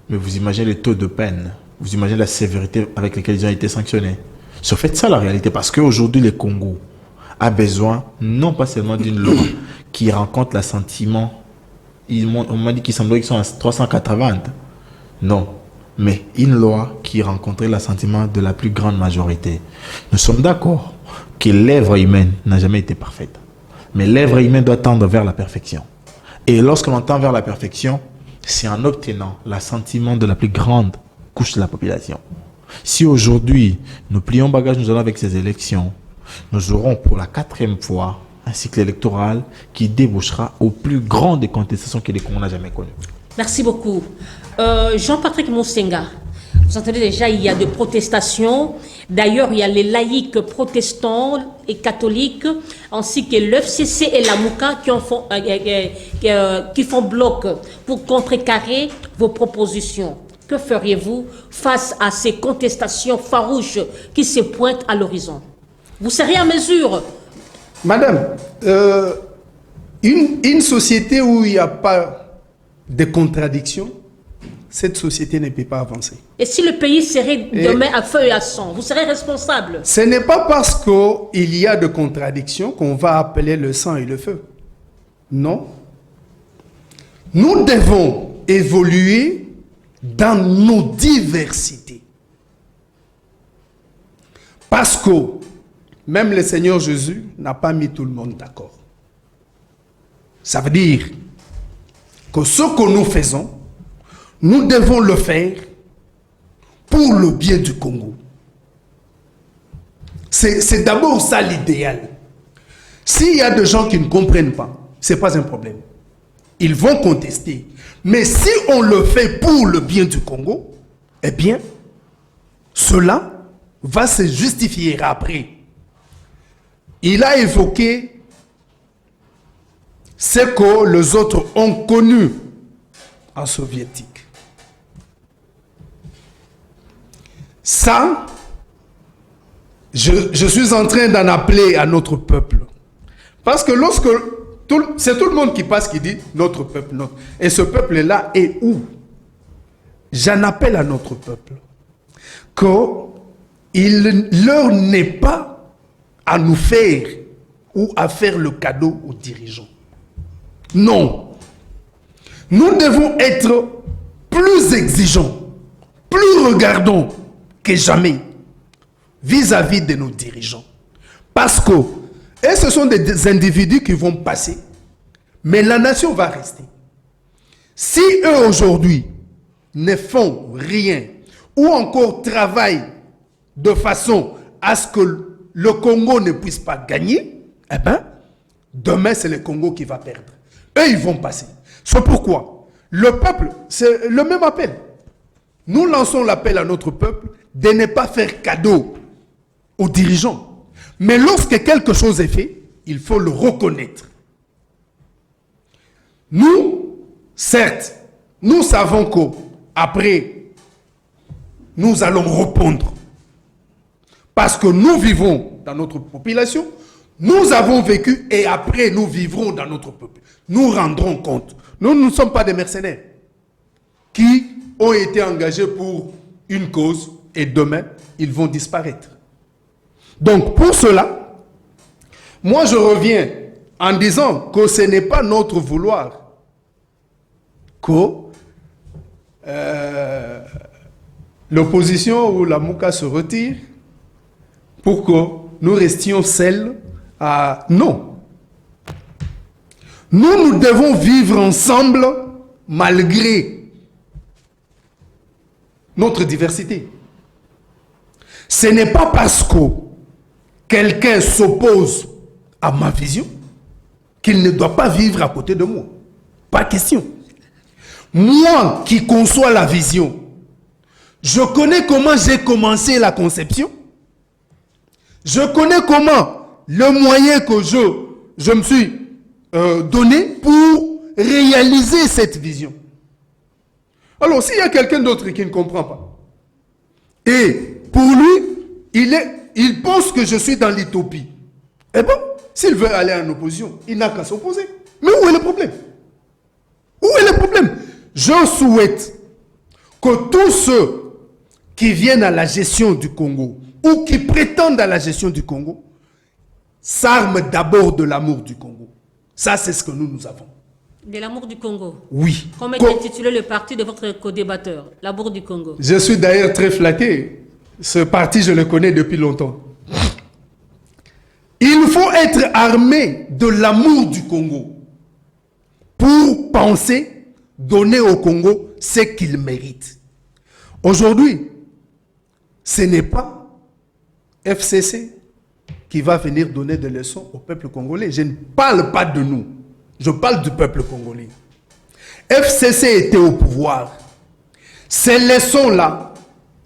Mais vous imaginez le taux de peine. Vous imaginez la sévérité avec laquelle ils ont été sanctionnés. C'est en fait ça la réalité. Parce qu'aujourd'hui, le Congo a besoin non pas seulement d'une loi qui rencontre l'assentiment. On m'a dit qu'il semblait qu'ils sont à 380. Non. Mais une loi qui rencontrait l'assentiment de la plus grande majorité. Nous sommes d'accord que l'œuvre humaine n'a jamais été parfaite. Mais l'œuvre humaine doit tendre vers la perfection. Et lorsque l'on tend vers la perfection, c'est en obtenant l'assentiment de la plus grande couche de la population. Si aujourd'hui, nous plions bagage, nous allons avec ces élections, nous aurons pour la 4e fois un cycle électoral qui débouchera aux plus grandes contestations que les Congos n'ont jamais connues. Merci beaucoup. Jean-Patrick Moussenga, vous entendez déjà, il y a des protestations. D'ailleurs, il y a les laïcs protestants et catholiques, ainsi que l'FCC et la Mouka qui font bloc pour contrecarrer vos propositions. Que feriez-vous face à ces contestations farouches qui se pointent à l'horizon? Vous serez en mesure? Madame, une société où il n'y a pas de contradiction, cette société ne peut pas avancer. Et si le pays serait demain à feu et à sang, vous serez responsable? Ce n'est pas parce qu'il y a de contradictions qu'on va appeler le sang et le feu. Non. Nous devons évoluer dans nos diversités. Parce que même le Seigneur Jésus n'a pas mis tout le monde d'accord. Ça veut dire que ce que nous faisons, nous devons le faire pour le bien du Congo. C'est d'abord ça l'idéal. S'il y a des gens qui ne comprennent pas, ce n'est pas un problème. Ils vont contester. Mais si on le fait pour le bien du Congo, eh bien, cela va se justifier après. Il a évoqué ce que les autres ont connu en soviétique. Ça, je suis en train d'en appeler à notre peuple. Parce que lorsque c'est tout le monde qui passe qui dit notre peuple, notre. Et ce peuple-là est où? J'en appelle à notre peuple qu'il leur n'est pas à nous faire ou à faire le cadeau aux dirigeants. Non. Nous devons être plus exigeants, plus regardants que jamais vis-à-vis de nos dirigeants. Parce que et ce sont des individus qui vont passer, mais la nation va rester. Si eux aujourd'hui ne font rien ou encore travaillent de façon à ce que le Congo ne puisse pas gagner, eh bien, demain c'est le Congo qui va perdre. Eux, ils vont passer. C'est pourquoi le peuple, c'est le même appel. Nous lançons l'appel à notre peuple de ne pas faire cadeau aux dirigeants. Mais lorsque quelque chose est fait, il faut le reconnaître. Nous, certes, nous savons qu'après, nous allons répondre. Parce que nous vivons dans notre population, Nous avons vécu et après nous vivrons dans notre peuple. Nous rendrons compte. Nous ne sommes pas des mercenaires qui ont été engagés pour une cause et demain, ils vont disparaître. Donc, pour cela, moi je reviens en disant que ce n'est pas notre vouloir que l'opposition ou la Mouka se retire pour que nous restions seuls à... Non. Nous devons vivre ensemble malgré notre diversité. Ce n'est pas parce que quelqu'un s'oppose à ma vision qu'il ne doit pas vivre à côté de moi. Pas question. Moi qui conçois la vision, je connais comment j'ai commencé la conception. Je connais comment le moyen que je me suis donné pour réaliser cette vision. Alors, s'il y a quelqu'un d'autre qui ne comprend pas, et pour lui, il pense que je suis dans l'utopie, eh bien, s'il veut aller en opposition, il n'a qu'à s'opposer. Mais où est le problème? Où est le problème? Je souhaite que tous ceux qui viennent à la gestion du Congo ou qui prétendent à la gestion du Congo s'arment d'abord de l'amour du Congo. Ça, c'est ce que nous avons. De l'amour du Congo. Oui. Comment est intitulé le parti de votre co-débatteur? L'amour du Congo. Je suis d'ailleurs très flatté. Ce parti, je le connais depuis longtemps. Il faut être armé de l'amour du Congo pour penser donner au Congo ce qu'il mérite. Aujourd'hui, ce n'est pas FCC qui va venir donner des leçons au peuple congolais. Je ne parle pas de nous. Je parle du peuple congolais. FCC était au pouvoir. Ces leçons-là,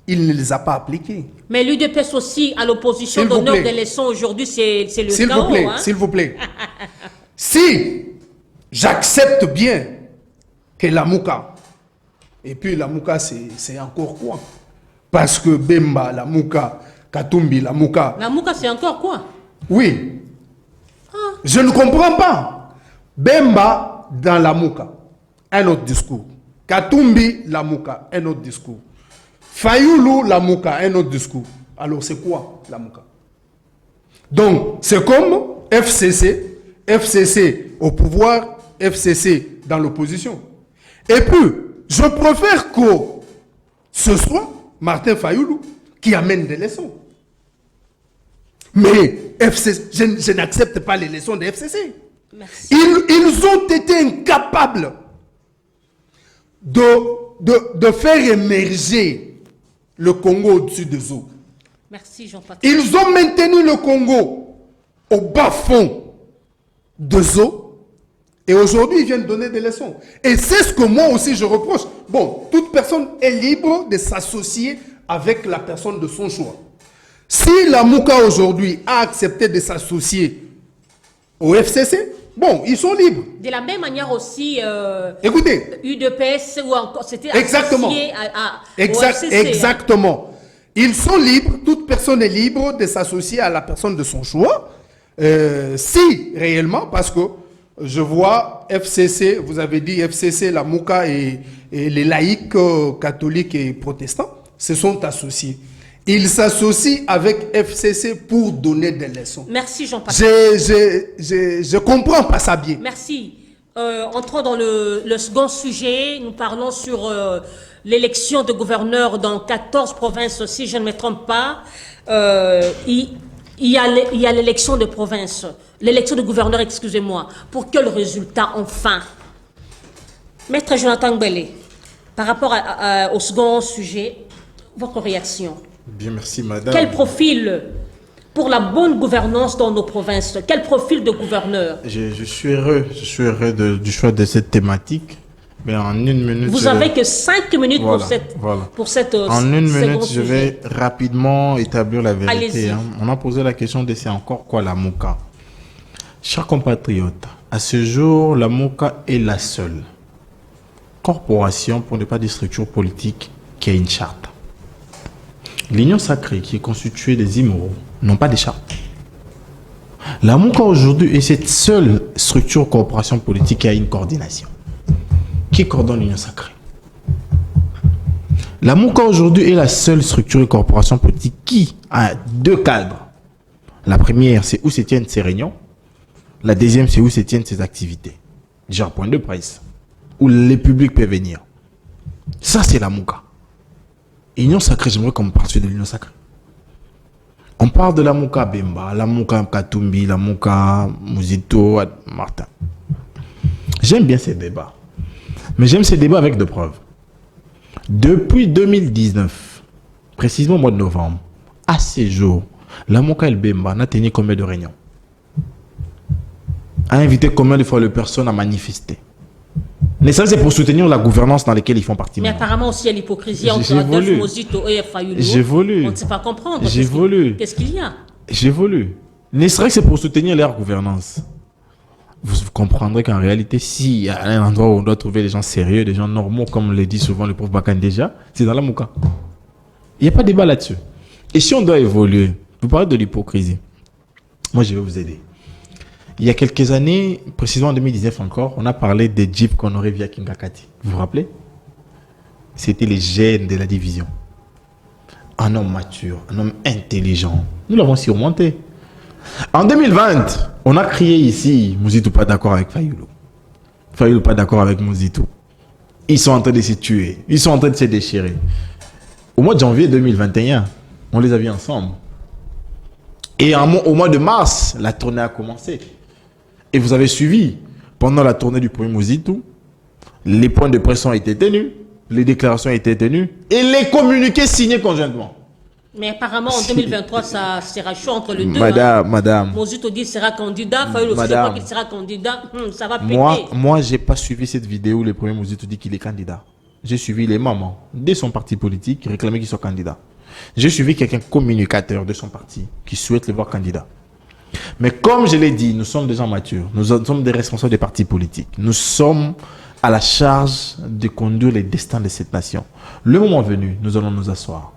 il ne les a pas appliquées. Mais l'UDPS aussi, à l'opposition, d'honneur des leçons aujourd'hui, c'est le chaos. S'il vous plaît. Si j'accepte bien que la Mouka, et puis la Mouka, c'est encore quoi? Parce que Bemba, la Mouka, Katumbi, la Mouka. La Mouka, c'est encore quoi? Oui. Je ne comprends pas. Bemba dans la Mouka, un autre discours. Katumbi, la Mouka, un autre discours. Fayoulou, la Mouka, un autre discours. Alors c'est quoi la Mouka? Donc c'est comme FCC au pouvoir, FCC dans l'opposition. Et puis, je préfère que ce soit Martin Fayoulou qui amène des leçons. Mais FCC, je n'accepte pas les leçons de FCC. Merci. Ils ont été incapables de faire émerger le Congo au-dessus des eaux. Merci Jean-Patrick. Ils ont maintenu le Congo au bas-fond des eaux et aujourd'hui ils viennent donner des leçons. Et c'est ce que moi aussi je reproche. Bon, toute personne est libre de s'associer avec la personne de son choix. Si la Mouka aujourd'hui a accepté de s'associer au FCC, bon, ils sont libres. De la même manière aussi, écoutez, UDPS ou encore c'était exactement, associé au FCC, exactement. Hein. Ils sont libres, toute personne est libre de s'associer à la personne de son choix, si réellement, parce que je vois FCC, vous avez dit FCC, la Mouka et les laïcs catholiques et protestants se sont associés. Ils s'associent avec FCC pour donner des leçons. Merci Jean-Patrick. Je comprends pas ça bien. Merci. Entrons dans le second sujet. Nous parlons sur l'élection de gouverneurs dans 14 provinces, si je ne me trompe pas. Il y a l'élection de province, l'élection de gouverneur, excusez-moi. Pour quel résultat enfin? Maître Jonathan Gbele, par rapport au second sujet, votre réaction? Bien, merci madame. Quel profil pour la bonne gouvernance dans nos provinces? Quel profil de gouverneur? Je suis heureux du choix de cette thématique. Mais en une minute... Vous n'avez que 5 minutes pour cette en une minute, je vais rapidement établir la vérité. Hein. On a posé la question de c'est encore quoi la Mouka. Chers compatriotes, à ce jour, la Mouka est la seule corporation, pour ne pas dire structure politique, qui a une charte. L'Union sacrée, qui est constituée des immoraux, n'ont pas de charte. La MOUCA aujourd'hui est cette seule structure coopération politique qui a une coordination. Qui coordonne l'Union sacrée? La MOUCA aujourd'hui est la seule structure de coopération politique qui a deux cadres. La première, c'est où se tiennent ses réunions. La deuxième, c'est où se tiennent ses activités. Genre point de presse, où les publics peuvent venir. Ça, c'est la MOUCA. Union sacrée, j'aimerais qu'on parle de l'Union sacrée. On parle de la MOUCA Bemba, la MOUCA Katumbi, la MOUCA Muzito, Martin. J'aime bien ces débats. Mais j'aime ces débats avec des preuves. Depuis 2019, précisément au mois de novembre, à ces jours, la MOUCA El Bemba n'a tenu combien de réunions? A invité combien de fois les personnes à manifester? Mais ça, c'est pour soutenir la gouvernance dans laquelle ils font partie. Mais apparemment aussi, il y a l'hypocrisie entre J'ai Adolphe voulu. Mozito et Fayulu. J'ai voulu. On ne sait pas comprendre. J'ai voulu. Qu'est-ce qu'il y a? J'ai voulu. Ne serait-ce que c'est pour soutenir leur gouvernance. Vous comprendrez qu'en réalité, si y a un endroit où on doit trouver des gens sérieux, des gens normaux, comme le dit souvent le prof Bakan déjà, c'est dans la MOUCA. Il n'y a pas de débat là-dessus. Et si on doit évoluer, vous parlez de l'hypocrisie. Moi, je vais vous aider. Il y a quelques années, précisément en 2019 encore, on a parlé des jeeps qu'on aurait via Kingakati. Vous vous rappelez? C'était les gènes de la division. Un homme mature, un homme intelligent. Nous l'avons surmonté. En 2020, on a crié ici, Mouzitou pas d'accord avec Fayulu. Fayulu pas d'accord avec Mouzitou. Ils sont en train de se tuer. Ils sont en train de se déchirer. Au mois de janvier 2021, on les a vus ensemble. Et au mois de mars, la tournée a commencé. Et vous avez suivi, pendant la tournée du premier Mouzitou, les points de presse ont été tenus, les déclarations ont été tenues, et les communiqués signés conjointement. Mais apparemment, en 2023, ça sera chaud entre les deux. Madame. Mozito dit qu'il sera candidat, Fayulu aussi croit qu'il sera candidat. Ça va péter. Moi, j'ai pas suivi cette vidéo où le premier Mozito dit qu'il est candidat. J'ai suivi les mamans de son parti politique qui réclamaient qu'il soit candidat. J'ai suivi quelqu'un communicateur de son parti qui souhaite le voir candidat. Mais comme je l'ai dit, nous sommes des gens matures. Nous sommes des responsables des partis politiques. Nous sommes à la charge de conduire les destins de cette nation. Le moment venu, nous allons nous asseoir.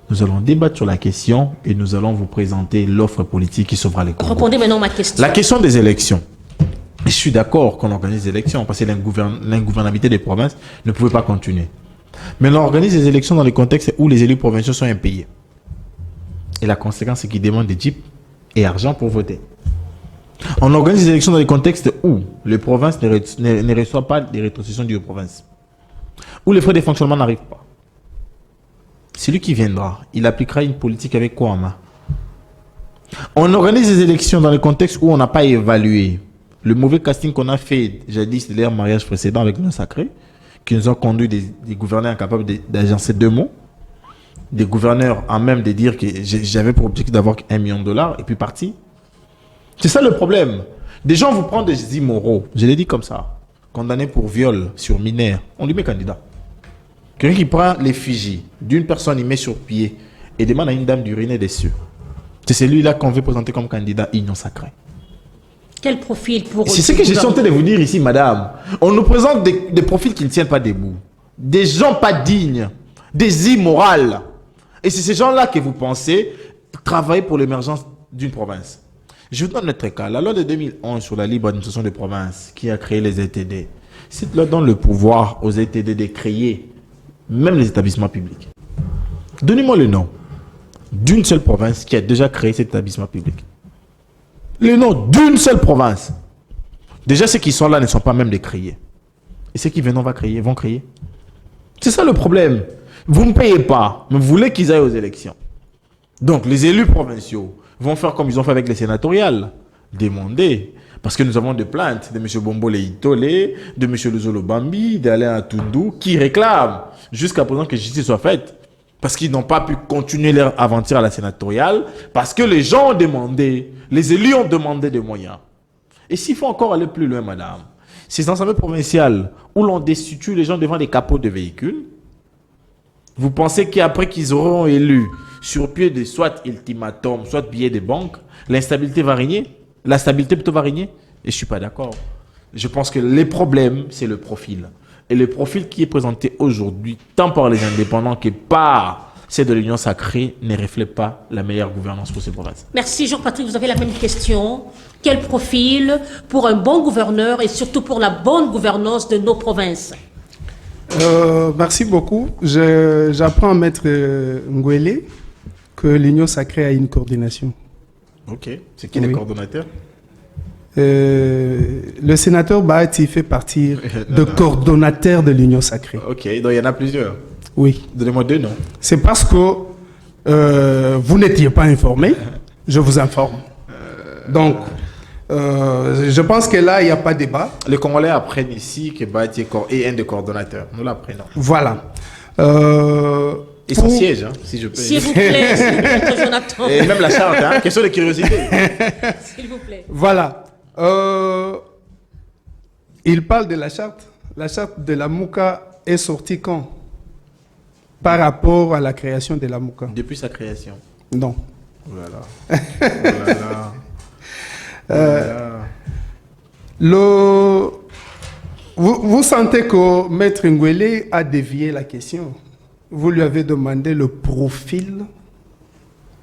Nous allons débattre sur la question et nous allons vous présenter l'offre politique qui sauvera les Congos. Répondez maintenant à ma question. La question des élections. Je suis d'accord qu'on organise des élections parce que l'ingouvernabilité des provinces ne pouvait pas continuer. Mais on organise des élections dans le contexte où les élus provinciaux sont impayés. Et la conséquence, c'est qu'ils demandent des jeeps et argent pour voter. On organise des élections dans le contexte où les provinces ne reçoivent pas des rétrocessions dues aux provinces. Où les frais de fonctionnement n'arrivent pas. Celui qui viendra, il appliquera une politique avec quoi en main? On organise des élections dans le contexte où on n'a pas évalué le mauvais casting qu'on a fait jadis de leur mariage précédent avec l'Union sacrée, qui nous ont conduit des gouverneurs incapables d'agencer deux mots, des gouverneurs en même de dire que j'avais pour objectif d'avoir $1 million et puis parti. C'est ça le problème. Des gens vous prennent des immoraux, je l'ai dit comme ça, condamnés pour viol sur mineur, on lui met candidat. Quelqu'un qui prend l'effigie d'une personne, il met sur pied et demande à une dame d'uriner dessus. C'est celui-là qu'on veut présenter comme candidat Union sacrée. Quel profil pour... C'est ce que je suis en train de vous dire ici, madame. On nous présente des profils qui ne tiennent pas debout. Des gens pas dignes. Des immorales. Et c'est ces gens-là que vous pensez travailler pour l'émergence d'une province. Je vous donne notre cas. La loi de 2011 sur la libre administration des provinces qui a créé les ETD. Cette loi donne le pouvoir aux ETD de créer même les établissements publics. Donnez-moi le nom d'une seule province qui a déjà créé cet établissement public. Le nom d'une seule province. Déjà, ceux qui sont là ne sont pas même des créés. Et ceux qui viennent vont créer. C'est ça le problème. Vous ne payez pas, mais vous voulez qu'ils aillent aux élections. Donc, les élus provinciaux vont faire comme ils ont fait avec les sénatoriales. Demander. Parce que nous avons des plaintes de M. Bombole Itole, de M. Luzolo Bambi, d'Alain Atundou, qui réclament jusqu'à présent que justice soit faite. Parce qu'ils n'ont pas pu continuer leur aventure à la sénatoriale, parce que les gens ont demandé, les élus ont demandé des moyens. Et s'il faut encore aller plus loin, madame, ces assemblées provinciales où l'on destitue les gens devant des capots de véhicules, vous pensez qu'après qu'ils auront élu sur pied de soit ultimatum, soit billets de banque, l'instabilité va régner? La stabilité plutôt va régner? Et je ne suis pas d'accord. Je pense que les problèmes, c'est le profil. Et le profil qui est présenté aujourd'hui, tant par les indépendants que par celle de l'Union sacrée ne reflète pas la meilleure gouvernance pour ces provinces. Merci Jean-Patrick, vous avez la même question. Quel profil pour un bon gouverneur et surtout pour la bonne gouvernance de nos provinces? Merci beaucoup. J'apprends à Maître Ngwele que l'Union sacrée a une coordination. Ok. C'est qui les coordonnateurs? Le sénateur Bahati fait partie de coordonnateurs de l'Union sacrée. Ok, donc il y en a plusieurs. Oui. Donnez-moi 2 noms. C'est parce que vous n'étiez pas informé, je vous informe. Donc, je pense que là, il n'y a pas de débat. Les Congolais apprennent ici que Bahati est un des coordonnateurs. Nous l'apprenons. Voilà. Et son siège, hein, si je peux. S'il vous plaît, Maître Jonathan. Et même la charte, hein, question de curiosité. S'il vous plaît. Voilà. Il parle de la charte. La charte de la Mouka est sortie quand? Par rapport à la création de la Mouka? Depuis sa création. Non. Voilà. Voilà. Vous sentez que Maître Ngwele a dévié la question. Vous lui avez demandé le profil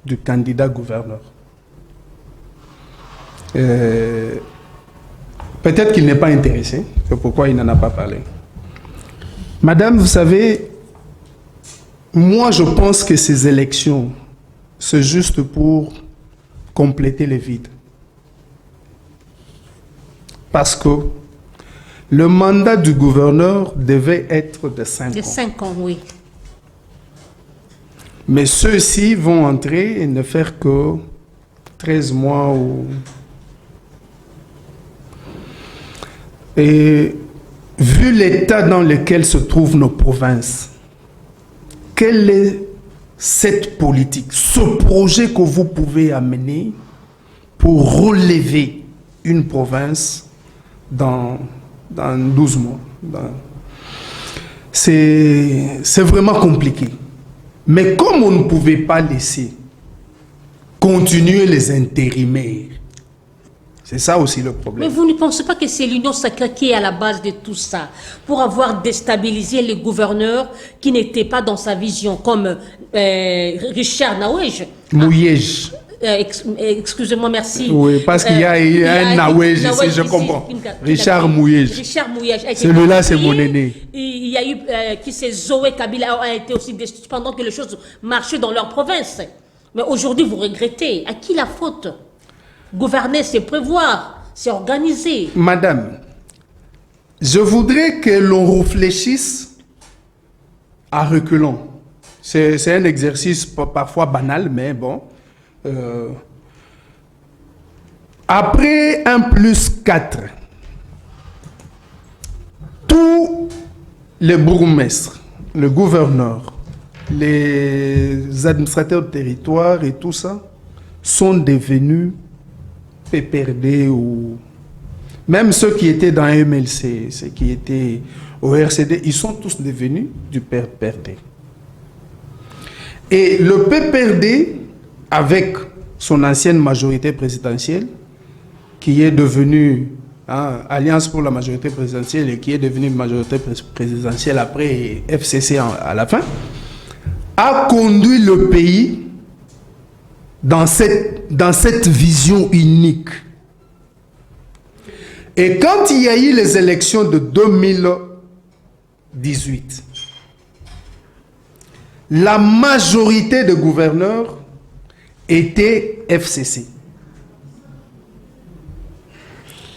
du candidat gouverneur. Peut-être qu'il n'est pas intéressé, c'est pourquoi il n'en a pas parlé. Madame, vous savez, moi je pense que ces élections, c'est juste pour compléter les vides. Parce que le mandat du gouverneur devait être de 5 ans. De 5 ans, oui. Mais ceux-ci vont entrer et ne faire que 13 mois ou... Et vu l'état dans lequel se trouvent nos provinces, quelle est cette politique, ce projet que vous pouvez amener pour relever une province dans 12 mois? C'est vraiment compliqué. Mais comme on ne pouvait pas laisser continuer les intérimaires, c'est ça aussi le problème. Mais vous ne pensez pas que c'est l'Union sacrée qui est à la base de tout ça, pour avoir déstabilisé les gouverneurs qui n'étaient pas dans sa vision, comme Richard Naouej. Mouyej. Excusez-moi, merci. Oui, parce qu'il y a un Naouej ici, je comprends. Richard Mouyej. Richard Mouyej. Celui-là, c'est mon aîné. Il y a eu qui c'est Zoé Kabila a été aussi destitué pendant que les choses marchaient dans leur province. Mais aujourd'hui, vous regrettez. À qui la faute? Gouverner, c'est prévoir, c'est organiser. Madame, je voudrais que l'on réfléchisse à reculons. C'est un exercice parfois banal, mais bon. Après 1+4, tous les bourgmestres, le gouverneur, les administrateurs de territoire et tout ça sont devenus PPRD ou même ceux qui étaient dans MLC, ceux qui étaient au RCD, ils sont tous devenus du PPRD. Et le PPRD, avec son ancienne majorité présidentielle, qui est devenue Alliance pour la majorité présidentielle et qui est devenue majorité présidentielle après FCC à la fin, a conduit le pays dans cette vision unique. Et quand il y a eu les élections de 2018, la majorité de gouverneurs était FCC.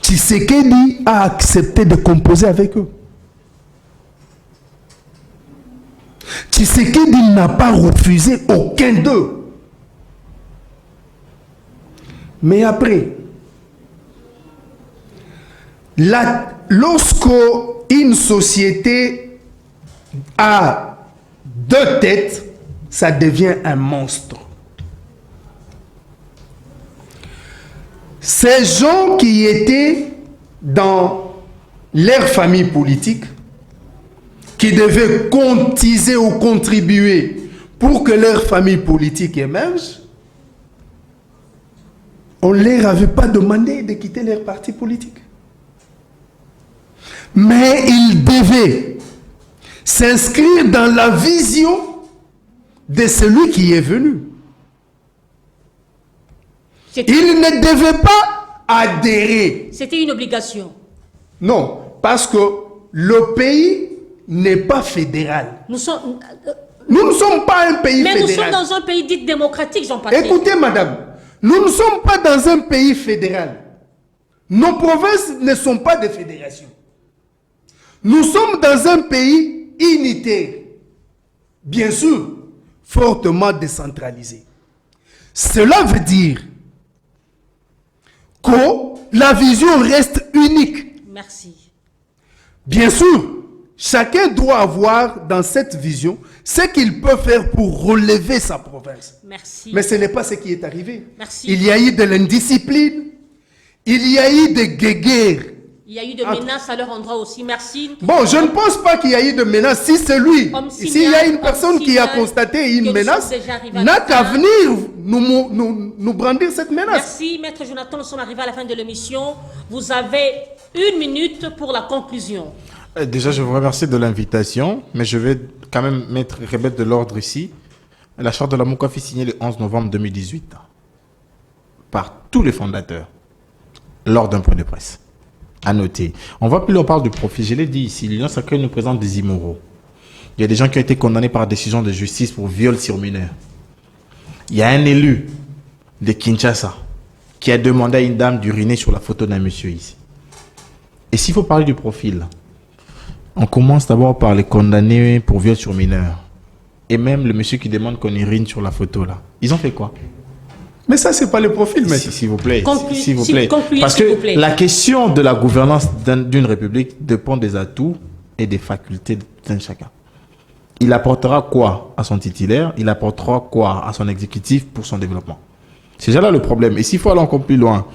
Tshisekedi a accepté de composer avec eux. Tshisekedi n'a pas refusé aucun d'eux. Mais après, lorsque une société a 2 têtes, ça devient un monstre. Ces gens qui étaient dans leur famille politique, qui devaient cotiser ou contribuer pour que leur famille politique émerge, on ne leur avait pas demandé de quitter leur parti politique. Mais ils devaient s'inscrire dans la vision de celui qui est venu. C'était Il ne devait pas adhérer. une obligation. Non, parce que le pays n'est pas fédéral. Nous sommes, Nous ne sommes pas un pays mais nous sommes fédéral. dans un pays dit démocratique, Jean-Patrick. Écoutez, madame, nous ne sommes pas dans un pays fédéral. Nos provinces ne sont pas des fédérations. Nous sommes dans un pays unitaire. Bien sûr, fortement décentralisé. Cela veut dire que la vision reste unique. Merci. Bien sûr, chacun doit avoir dans cette vision ce qu'il peut faire pour relever sa province. Merci. Mais ce n'est pas ce qui est arrivé. Merci. Il y a eu de l'indiscipline, il y a eu des guéguerres. Il y a eu de menaces à leur endroit aussi. Merci. Bon, je ne pense pas qu'il y a eu de menace. Si c'est lui, Homme s'il y a une signal, personne homme qui a signal, constaté que une nous menace, sommes déjà arrivés à n'a la qu'à fin. venir nous brandir cette menace. Merci, Maître Jonathan. Nous sommes arrivés à la fin de l'émission. Vous avez 1 minute pour la conclusion. Déjà, je vous remercie de l'invitation, mais je vais quand même remettre de l'ordre ici. La charte de la Mouka fut signée le 11 novembre 2018 par tous les fondateurs lors d'un point de presse. À noter. On voit plus on parle de profit. Je l'ai dit ici, l'Union sacrée nous présente des immoraux. Il y a des gens qui ont été condamnés par décision de justice pour viol sur mineurs. Il y a un élu de Kinshasa qui a demandé à une dame d'uriner sur la photo d'un monsieur ici. Et s'il faut parler du profil, on commence d'abord par les condamnés pour viol sur mineurs. Et même le monsieur qui demande qu'on urine sur la photo là. Ils ont fait quoi? Mais ça, c'est pas le profil, maître. S'il vous plaît. S'il vous plaît. Parce s'il vous que plaît. la question de la gouvernance d'une république dépend des atouts et des facultés d'un chacun. Il apportera quoi à son titulaire? Il apportera quoi à son exécutif pour son développement? C'est déjà là le problème. Et s'il faut aller encore plus loin,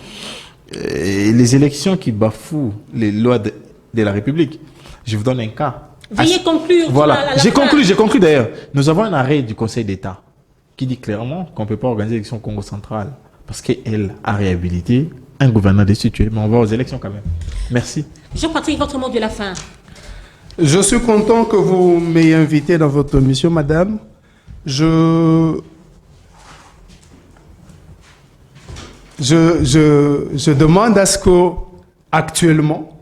les élections qui bafouent les lois de la République, je vous donne un cas. Veuillez conclure. Voilà, j'ai conclu d'ailleurs. Nous avons un arrêt du Conseil d'État qui dit clairement qu'on ne peut pas organiser l'élection au Congo central parce qu'elle a réhabilité un gouverneur destitué. Mais on va aux élections quand même. Merci. Jean-Patrick, votre mot de la fin. Je suis content que vous m'ayez invité dans votre émission, madame. Je demande à ce que, actuellement,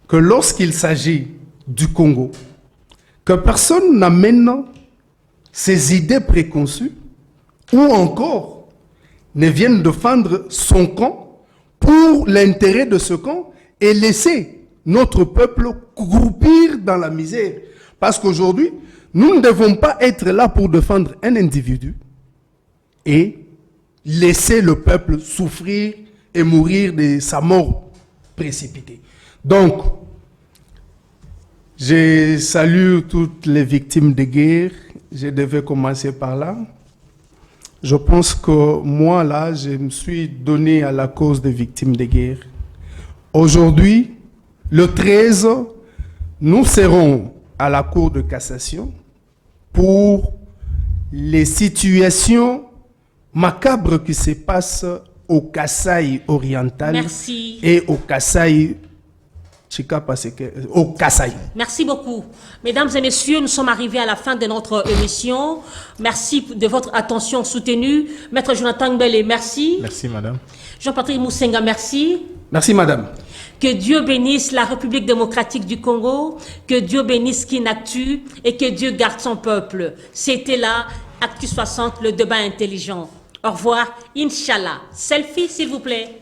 que lorsqu'il s'agit du Congo, que personne n'amène ses idées préconçues ou encore ne vienne défendre son camp pour l'intérêt de ce camp et laisser notre peuple croupir dans la misère. Parce qu'aujourd'hui, nous ne devons pas être là pour défendre un individu et laisser le peuple souffrir et mourir de sa mort précipitée. Donc, je salue toutes les victimes de guerre. Je devais commencer par là. Je pense que moi, là, je me suis donné à la cause des victimes de guerre. Aujourd'hui, le 13, nous serons à la Cour de cassation pour les situations macabres qui se passent au Kasaï oriental. Merci. Et au Kasaï au Kasaï. Merci beaucoup. Mesdames et messieurs, nous sommes arrivés à la fin de notre émission. Merci de votre attention soutenue. Maître Jonathan Ngbele, merci. Merci, madame. Jean-Patrick Moussenga, merci. Merci, madame. Que Dieu bénisse la République démocratique du Congo, que Dieu bénisse Kinactu et que Dieu garde son peuple. C'était là, Actu 60, le débat intelligent. Au revoir, Inch'Allah. Selfie, s'il vous plaît.